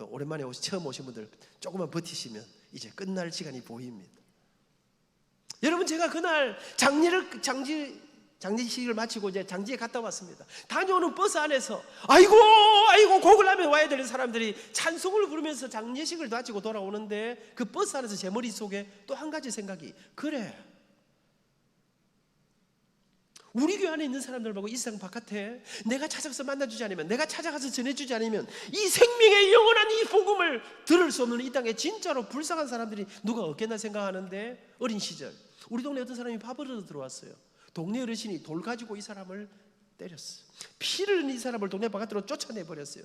Speaker 1: 오랜만에 처음 오신 분들 조금만 버티시면 이제 끝날 시간이 보입니다. 여러분, 제가 그날 장례식을 마치고 이제 장지에 갔다 왔습니다. 다녀오는 버스 안에서 아이고 곡을 하며 와야 되는 사람들이 찬송을 부르면서 장례식을 마치고 돌아오는데, 그 버스 안에서 제 머릿속에 또 한 가지 생각이, 그래, 우리 교회 안에 있는 사람들 말고 이 세상 바깥에 내가 찾아가서 만나주지 않으면, 내가 찾아가서 전해주지 않으면 이 생명의 영원한 이 복음을 들을 수 없는 이 땅에 진짜로 불쌍한 사람들이 누가 없겠나 생각하는데, 어린 시절 우리 동네 어떤 사람이 밥을 얻어 들어왔어요. 동네 어르신이 돌 가지고 이 사람을 때렸어요. 피를 흘린 이 사람을 동네 바깥으로 쫓아내버렸어요.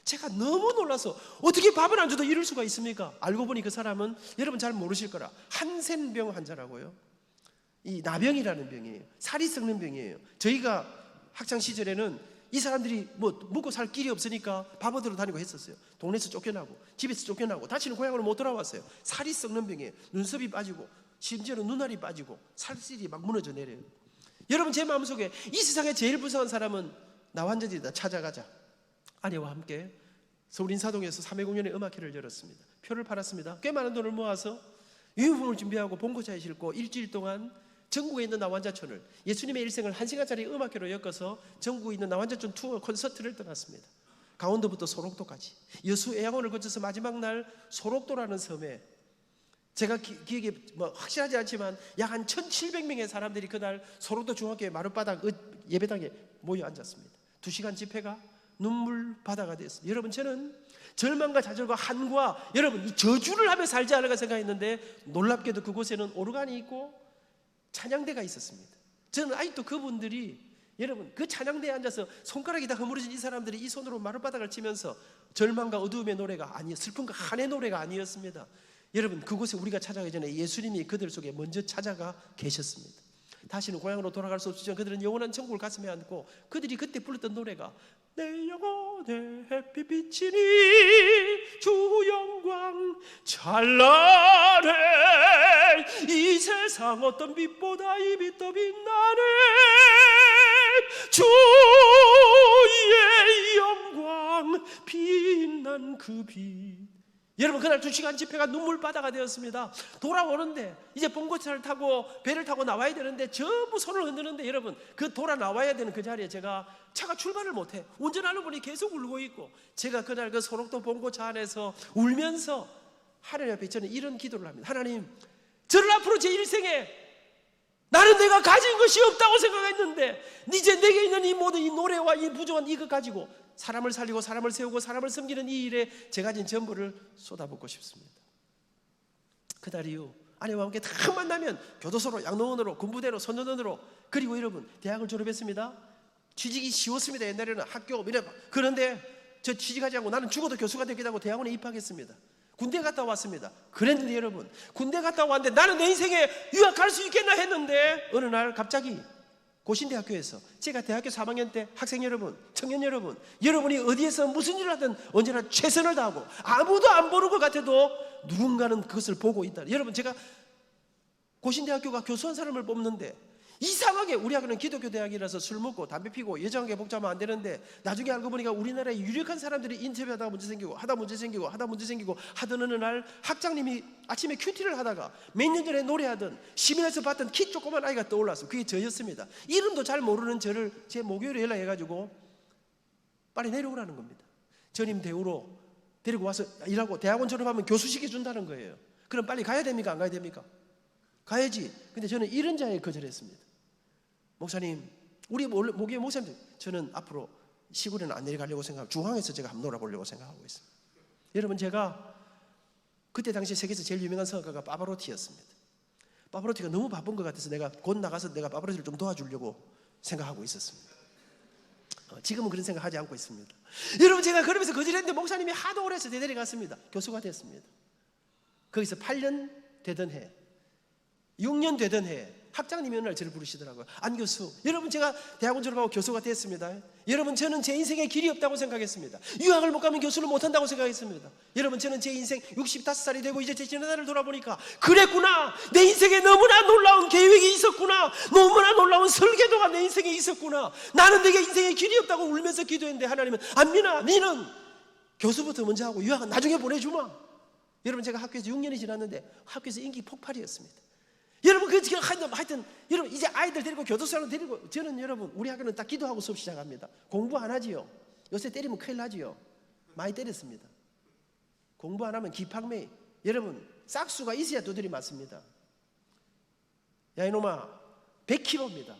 Speaker 1: 제가 너무 놀라서, 어떻게 밥을 안 줘도 이럴 수가 있습니까? 알고 보니 그 사람은, 여러분 잘 모르실 거라, 한센병 환자라고요. 이 나병이라는 병이에요. 살이 썩는 병이에요. 저희가 학창 시절에는 이 사람들이 뭐 먹고 살 길이 없으니까 밥 얻으러 다니고 했었어요. 동네에서 쫓겨나고 집에서 쫓겨나고 다시는 고향으로 못 돌아왔어요. 살이 썩는 병이에요. 눈썹이 빠지고 심지어는 눈알이 빠지고 살찔이 막 무너져 내려요. 여러분, 제 마음속에 이 세상에 제일 불쌍한 사람은 나 환자들이다. 찾아가자. 아내와 함께 서울인사동에서 3회 공연의 음악회를 열었습니다. 표를 팔았습니다. 꽤 많은 돈을 모아서 유니폼을 준비하고 봉고차에 싣고 일주일 동안 전국에 있는 나환자촌을, 예수님의 일생을 1시간짜리 음악회로 엮어서 전국에 있는 나환자촌 투어 콘서트를 떠났습니다. 강원도부터 소록도까지 여수 애양원을 거쳐서 마지막 날 소록도라는 섬에, 제가 기억이 확실하지 않지만 약 한 1,700명의 사람들이 그날 소록도 중학교의 마룻바닥 예배당에 모여 앉았습니다. 2시간 집회가 눈물바다가 됐습니다. 여러분, 저는 절망과 좌절과 한과, 여러분, 이 저주를 하며 살지 않을까 생각했는데, 놀랍게도 그곳에는 오르간이 있고 찬양대가 있었습니다. 저는 아직도 그분들이, 여러분, 그 찬양대에 앉아서 손가락이 다 허물어진 이 사람들이 이 손으로 마룻바닥을 치면서 절망과 어두움의 노래가 아니었, 슬픔과 한의 노래가 아니었습니다. 여러분, 그곳에 우리가 찾아가기 전에 예수님이 그들 속에 먼저 찾아가 계셨습니다. 다시는 고향으로 돌아갈 수 없지만 그들은 영원한 천국을 가슴에 안고, 그들이 그때 불렀던 노래가 내 영혼의 햇빛 비치니 주 영광 찬란해, 이 세상 어떤 빛보다 이 빛 더 빛나네, 주의 영광 빛난 그 빛. 여러분, 그날 2시간 집회가 눈물바다가 되었습니다. 돌아오는데 이제 봉고차를 타고 배를 타고 나와야 되는데 전부 손을 흔드는데, 여러분, 그 돌아 나와야 되는 그 자리에 제가 차가 출발을 못해. 운전하는 분이 계속 울고 있고, 제가 그날 그 소록도 봉고차 안에서 울면서 하나님 앞에 저는 이런 기도를 합니다. 하나님, 저를 앞으로 제 일생에 나는 내가 가진 것이 없다고 생각했는데 이제 내게 있는 이 모든 이 노래와 이 부족한 이것 가지고 사람을 살리고 사람을 세우고 사람을 섬기는 이 일에 제가 가진 전부를 쏟아붓고 싶습니다. 그날 이후 아내와 함께 다 만나면 교도소로, 양로원으로, 군부대로, 소년원으로. 그리고 여러분, 대학을 졸업했습니다. 취직이 쉬웠습니다. 옛날에는 학교 그런데 저 취직하지 않고 나는 죽어도 교수가 되겠다고 대학원에 입학했습니다. 군대 갔다 왔습니다. 그랬는데 여러분, 군대 갔다 왔는데 나는 내 인생에 유학 갈 수 있겠나 했는데 어느 날 갑자기 고신대학교에서 제가 대학교 3학년 때 학생 여러분, 청년 여러분, 여러분이 어디에서 무슨 일을 하든 언제나 최선을 다하고 아무도 안 보는 것 같아도 누군가는 그것을 보고 있다. 여러분, 제가 고신대학교가 교수한 사람을 뽑는데 이상하게 우리 학교는 기독교 대학이라서 술 먹고 담배 피고 여자관계 복잡하면 안 되는데 나중에 알고 보니까 우리나라에 유력한 사람들이 인터뷰하다가 문제 생기고 하다 문제 생기고 하던 어느 날 학장님이 아침에 큐티를 하다가 몇 년 전에 노래하던 시민에서 봤던 키 조그만 아이가 떠올랐어요. 그게 저였습니다. 이름도 잘 모르는 저를 제 목요일에 연락해가지고 빨리 내려오라는 겁니다. 전임 대우로 데리고 와서 일하고 대학원 졸업하면 교수 시켜준다는 거예요. 그럼 빨리 가야 됩니까? 안 가야 됩니까? 가야지. 근데 저는 이런 자에 거절했습니다. 목사님, 우리 목요일 목사님들, 저는 앞으로 시골에는 안 내려가려고 생각하고 중앙에서 제가 한번 놀아보려고 생각하고 있습니다. 여러분, 제가 그때 당시 세계에서 제일 유명한 성악가가 파바로티였습니다. 파바로티가 너무 바쁜 것 같아서 내가 곧 나가서 내가 파바로티를 좀 도와주려고 생각하고 있었습니다. 지금은 그런 생각 하지 않고 있습니다. 여러분, 제가 그러면서 거절했는데 목사님이 하도 오래 해서 데려갔습니다. 교수가 됐습니다. 거기서 8년 되던 해, 6년 되던 해 학장님이 어느 날 저를 부르시더라고요. 안 교수, 여러분, 제가 대학원 졸업하고 교수가 됐습니다. 여러분, 저는 제 인생에 길이 없다고 생각했습니다. 유학을 못 가면 교수를 못 한다고 생각했습니다. 여러분, 저는 제 인생 65살이 되고 이제 제 지난 날을 돌아보니까 그랬구나, 내 인생에 너무나 놀라운 계획이 있었구나, 너무나 놀라운 설계도가 내 인생에 있었구나. 나는 내게 인생에 길이 없다고 울면서 기도했는데 하나님은 안민아, 너는 교수부터 먼저 하고 유학은 나중에 보내주마. 여러분, 제가 학교에서 6년이 지났는데 학교에서 인기 폭발이었습니다. 여러분, 그 지금 하여튼 여러분, 이제 아이들 데리고 교도소로 데리고, 저는 여러분, 우리 학교는 딱 기도하고 수업 시작합니다. 공부 안 하지요. 요새 때리면 큰일 나지요. 많이 때렸습니다. 공부 안 하면 기팍매. 여러분, 싹수가 있어야 두드리 맞습니다. 야, 이놈아, 100kg입니다.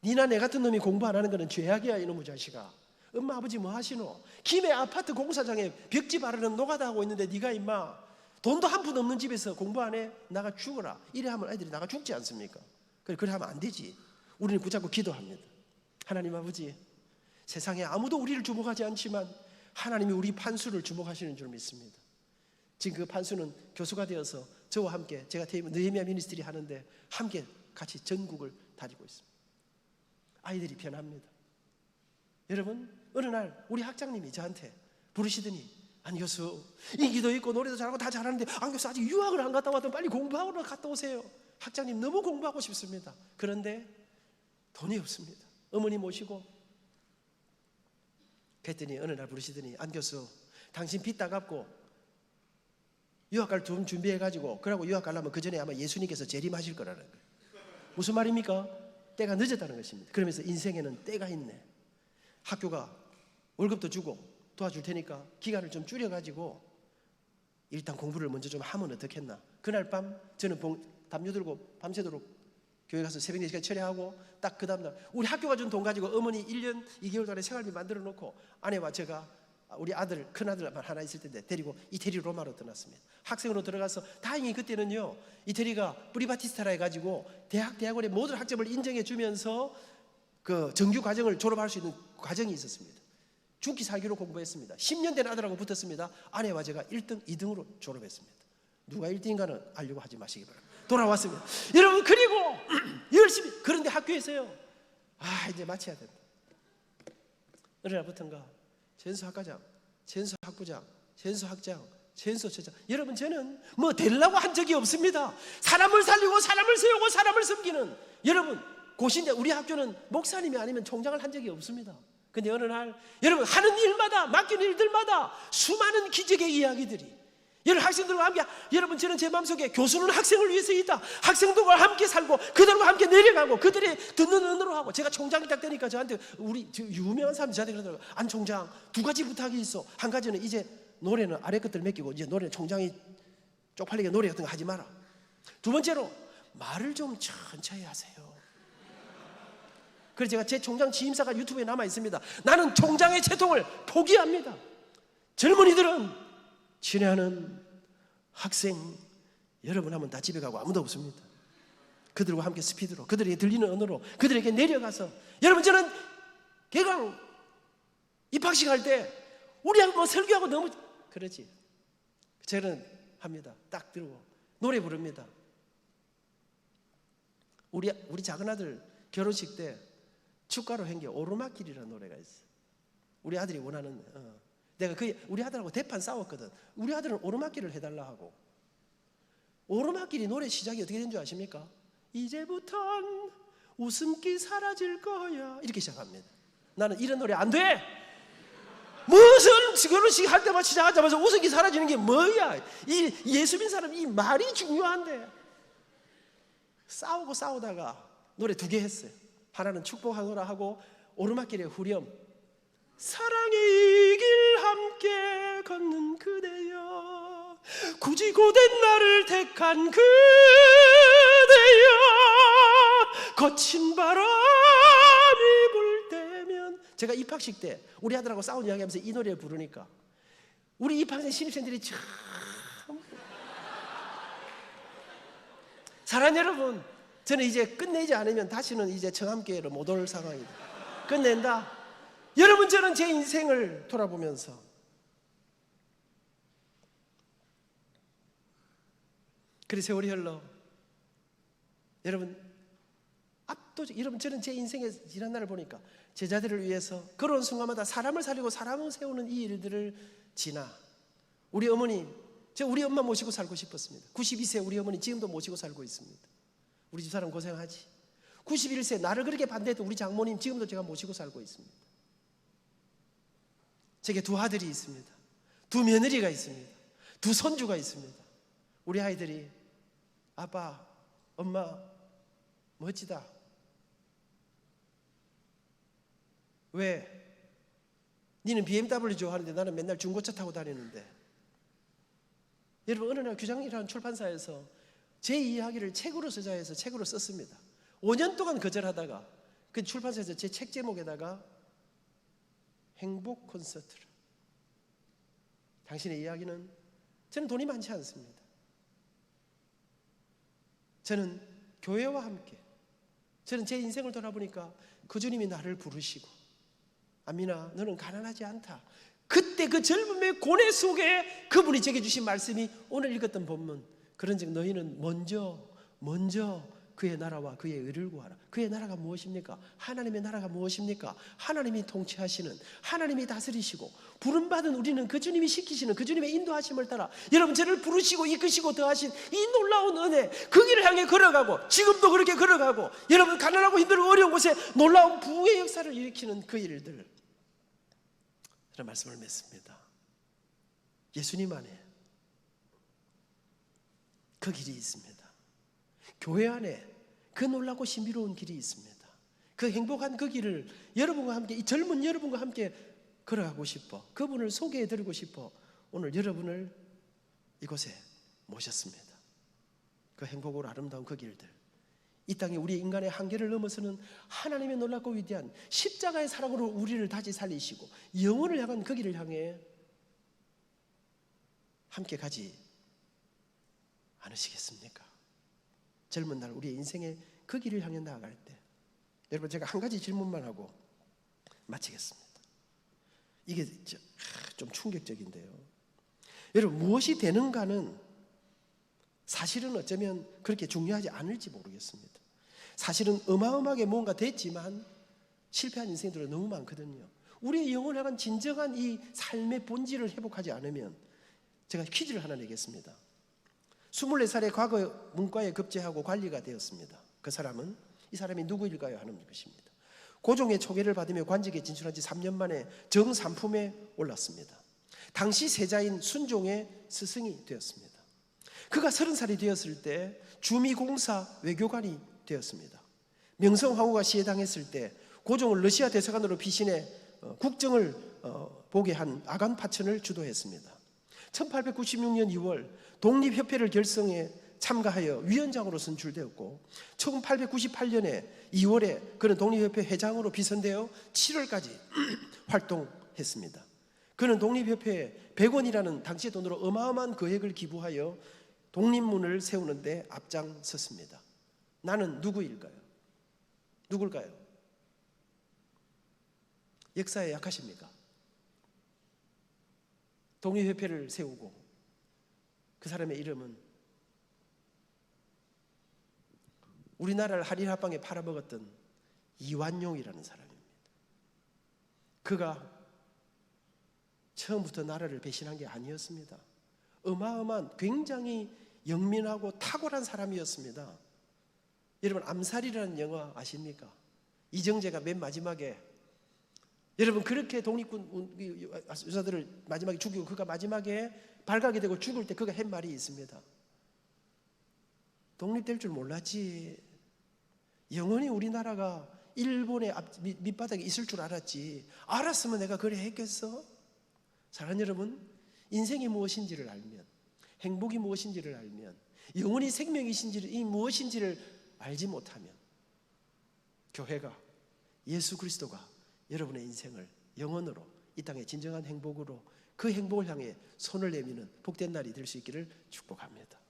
Speaker 1: 니나 내 같은 놈이 공부 안 하는 거는 죄악이야, 이놈의 자식아. 엄마 아버지 뭐 하시노? 김해 아파트 공사장에 벽지 바르는 노가다 하고 있는데 네가 임마 돈도 한 푼 없는 집에서 공부 안 해? 나가 죽어라. 이래 하면 아이들이 나가 죽지 않습니까? 그래 하면 안 되지. 우리는 붙잡고 기도합니다. 하나님 아버지, 세상에 아무도 우리를 주목하지 않지만 하나님이 우리 판수를 주목하시는 줄 믿습니다. 지금 그 판수는 교수가 되어서 저와 함께, 제가 느헤미야 미니스트리 하는데 함께 같이 전국을 다니고 있습니다. 아이들이 변합니다. 여러분, 어느 날 우리 학장님이 저한테 부르시더니, 안 교수, 인기도 있고 노래도 잘하고 다 잘하는데 안 교수 아직 유학을 안 갔다 왔더니 빨리 공부하러 갔다 오세요. 학장님, 너무 공부하고 싶습니다. 그런데 돈이 없습니다. 어머니 모시고. 그랬더니 어느 날 부르시더니, 안 교수, 당신 빚 다 갚고 유학 갈 돈 준비해가지고, 그러고 유학 가려면 그 전에 아마 예수님께서 재림하실 거라는 거예요. 무슨 말입니까? 때가 늦었다는 것입니다. 그러면서 인생에는 때가 있네. 학교가 월급도 주고 도와줄 테니까 기간을 좀 줄여가지고 일단 공부를 먼저 좀 하면 어떻겠나. 그날 밤 저는 담요 들고 밤새도록 교회 가서 새벽 4시까지 철회하고, 딱 그 다음날 우리 학교가 준 돈 가지고 어머니 1년 2개월 동안에 생활비 만들어 놓고 아내와 제가, 우리 아들, 큰아들만 하나 있을 텐데 데리고 이태리 로마로 떠났습니다. 학생으로 들어가서 다행히 그때는요, 이태리가 프리바티스타라 해가지고 대학원의 모든 학점을 인정해 주면서 그 정규 과정을 졸업할 수 있는 과정이 있었습니다. 죽기 살기로 공부했습니다. 10년 된 아들하고 붙었습니다. 아내와 제가 1등, 2등으로 졸업했습니다. 누가 1등인가는 알려고 하지 마시기 바랍니다. 돌아왔습니다. 여러분, 그리고 열심히, 그런데 학교에서요, 이제 마쳐야 된다. 어느 날부터인가 전수학과장, 전수학부장, 전수학장, 전수처장. 여러분, 저는 뭐 되려고 한 적이 없습니다. 사람을 살리고 사람을 세우고 사람을 섬기는, 여러분, 고신대 우리 학교는 목사님이 아니면 총장을 한 적이 없습니다. 근데 어느 날 여러분, 하는 일마다, 맡긴 일들마다 수많은 기적의 이야기들이, 여러분, 학생들과 함께, 여러분, 저는 제 마음속에 교수는 학생을 위해서 있다. 학생들과 함께 살고 그들과 함께 내려가고 그들이 듣는 은혜로 하고. 제가 총장이 딱 되니까 저한테 우리 유명한 사람들이 저한테 그러더라고요. 안 총장, 2가지 부탁이 있어. 한 가지는 이제 노래는 아래 것들 맡기고 이제 노래는 총장이 쪽팔리게 노래 같은 거 하지 마라. 두 번째로 말을 좀 천천히 하세요. 그래서 제가 제 총장 취임사가 유튜브에 남아 있습니다. 나는 총장의 채통을 포기합니다. 젊은이들은 친애하는 학생 여러분 하면 다 집에 가고 아무도 없습니다. 그들과 함께 스피드로, 그들에게 들리는 언어로 그들에게 내려가서, 여러분 저는 개강 입학식 할 때 우리하고 뭐 설교하고 너무 그러지. 저는 합니다. 딱 들고 노래 부릅니다. 우리 작은 아들 결혼식 때 축가로 한 게 오르막길이라는 노래가 있어. 우리 아들이 원하는. 내가 우리 아들하고 대판 싸웠거든. 우리 아들은 오르막길을 해달라 하고. 오르막길이 노래 시작이 어떻게 된 줄 아십니까? 이제부턴 웃음기 사라질 거야, 이렇게 시작합니다. 나는 이런 노래 안 돼. 무슨 결혼식 할 때마다 시작하자마자 웃음기 사라지는 게 뭐야? 이 예수 믿는 사람 이 말이 중요한데. 싸우다가 노래 두 개 했어요. 하나는 축복하노라 하고, 오르막길의 후렴, 사랑의 길 함께 걷는 그대여, 굳이 고된 나를 택한 그대여, 거친 바람이 불 때면. 제가 입학식 때 우리 아들하고 싸운 이야기하면서 이 노래를 부르니까 우리 입학생 신입생들이 참, 사랑하는 여러분, 저는 이제 끝내지 않으면 다시는 이제 청함교회로 못 올 상황입니다. 끝낸다. 여러분, 저는 제 인생을 돌아보면서 그래 세월이 흘러 여러분 압도적, 여러분 저는 제 인생의 지난 날을 보니까 제자들을 위해서 그런 순간마다 사람을 살리고 사람을 세우는 이 일들을 지나 우리 어머니, 제가 우리 엄마 모시고 살고 싶었습니다. 92세 우리 어머니 지금도 모시고 살고 있습니다. 우리 집사람 고생하지. 91세 나를 그렇게 반대했던 우리 장모님 지금도 제가 모시고 살고 있습니다. 제게 두 아들이 있습니다. 두 며느리가 있습니다. 두 손주가 있습니다. 우리 아이들이 아빠, 엄마 멋지다. 왜? 니는 BMW 좋아하는데 나는 맨날 중고차 타고 다니는데. 여러분, 어느 날 규장이라는 출판사에서 제 이야기를 책으로 쓰자 해서 책으로 썼습니다. 5년 동안 거절하다가 그 출판사에서 제 책 제목에다가 행복 콘서트를. 당신의 이야기는, 저는 돈이 많지 않습니다. 저는 교회와 함께, 저는 제 인생을 돌아보니까 그 주님이 나를 부르시고, 아미나 너는 가난하지 않다. 그때 그 젊음의 고뇌 속에 그분이 제게 주신 말씀이 오늘 읽었던 본문, 그런즉 너희는 먼저 그의 나라와 그의 의를 구하라. 그의 나라가 무엇입니까? 하나님의 나라가 무엇입니까? 하나님이 통치하시는, 하나님이 다스리시고 부름받은 우리는 그 주님이 시키시는 그 주님의 인도하심을 따라 여러분 저를 부르시고 이끄시고 더하신 이 놀라운 은혜, 그 길을 향해 걸어가고 지금도 그렇게 걸어가고 여러분 가난하고 힘들고 어려운 곳에 놀라운 부의 역사를 일으키는 그 일들, 그런 말씀을 맺습니다. 예수님 안에 그 길이 있습니다. 교회 안에 그 놀랍고 신비로운 길이 있습니다. 그 행복한 그 길을 여러분과 함께, 이 젊은 여러분과 함께 걸어가고 싶어, 그분을 소개해드리고 싶어 오늘 여러분을 이곳에 모셨습니다. 그 행복으로 아름다운 그 길들, 이 땅에 우리 인간의 한계를 넘어서는 하나님의 놀랍고 위대한 십자가의 사랑으로 우리를 다시 살리시고 영혼을 향한 그 길을 향해 함께 가지 않으시겠습니까? 젊은 날 우리의 인생의 그 길을 향해 나아갈 때, 여러분 제가 한 가지 질문만 하고 마치겠습니다. 이게 좀 충격적인데요. 여러분, 무엇이 되는가는 사실은 어쩌면 그렇게 중요하지 않을지 모르겠습니다. 사실은 어마어마하게 뭔가 됐지만 실패한 인생들은 너무 많거든요. 우리의 영혼을 향한 진정한 이 삶의 본질을 회복하지 않으면, 제가 퀴즈를 하나 내겠습니다. 24살에 과거 문과에 급제하고 관리가 되었습니다. 그 사람은, 이 사람이 누구일까요? 하는 것입니다. 고종의 초계를 받으며 관직에 진출한 지 3년 만에 정삼품에 올랐습니다. 당시 세자인 순종의 스승이 되었습니다. 그가 30살이 되었을 때 주미공사 외교관이 되었습니다. 명성황후가 시해당했을 때 고종을 러시아 대사관으로 피신해 국정을 보게 한 아간 파천을 주도했습니다. 1896년 2월 독립협회를 결성해 참가하여 위원장으로 선출되었고 1898년에 2월에 그는 독립협회 회장으로 비선되어 7월까지 활동했습니다. 그는 독립협회에 100원이라는 당시의 돈으로 어마어마한 거액을 기부하여 독립문을 세우는 데 앞장섰습니다. 나는 누구일까요? 누굴까요? 역사에 약하십니까? 독립협회를 세우고 그 사람의 이름은 우리나라를 한일합방에 팔아먹었던 이완용이라는 사람입니다. 그가 처음부터 나라를 배신한 게 아니었습니다. 어마어마한 굉장히 영민하고 탁월한 사람이었습니다. 여러분 암살이라는 영화 아십니까? 이정재가 맨 마지막에 여러분 그렇게 독립군 유사들을 마지막에 죽이고 그가 마지막에 발각이 되고 죽을 때 그가 한 말이 있습니다. 독립될 줄 몰랐지. 영원히 우리나라가 일본의 밑바닥에 있을 줄 알았지. 알았으면 내가 그래 했겠어? 사랑하는 여러분, 인생이 무엇인지를 알면, 행복이 무엇인지를 알면, 영원히 생명이 무엇인지를 알지 못하면 교회가, 예수 그리스도가 여러분의 인생을 영원으로 이 땅의 진정한 행복으로 그 행복을 향해 손을 내미는 복된 날이 될 수 있기를 축복합니다.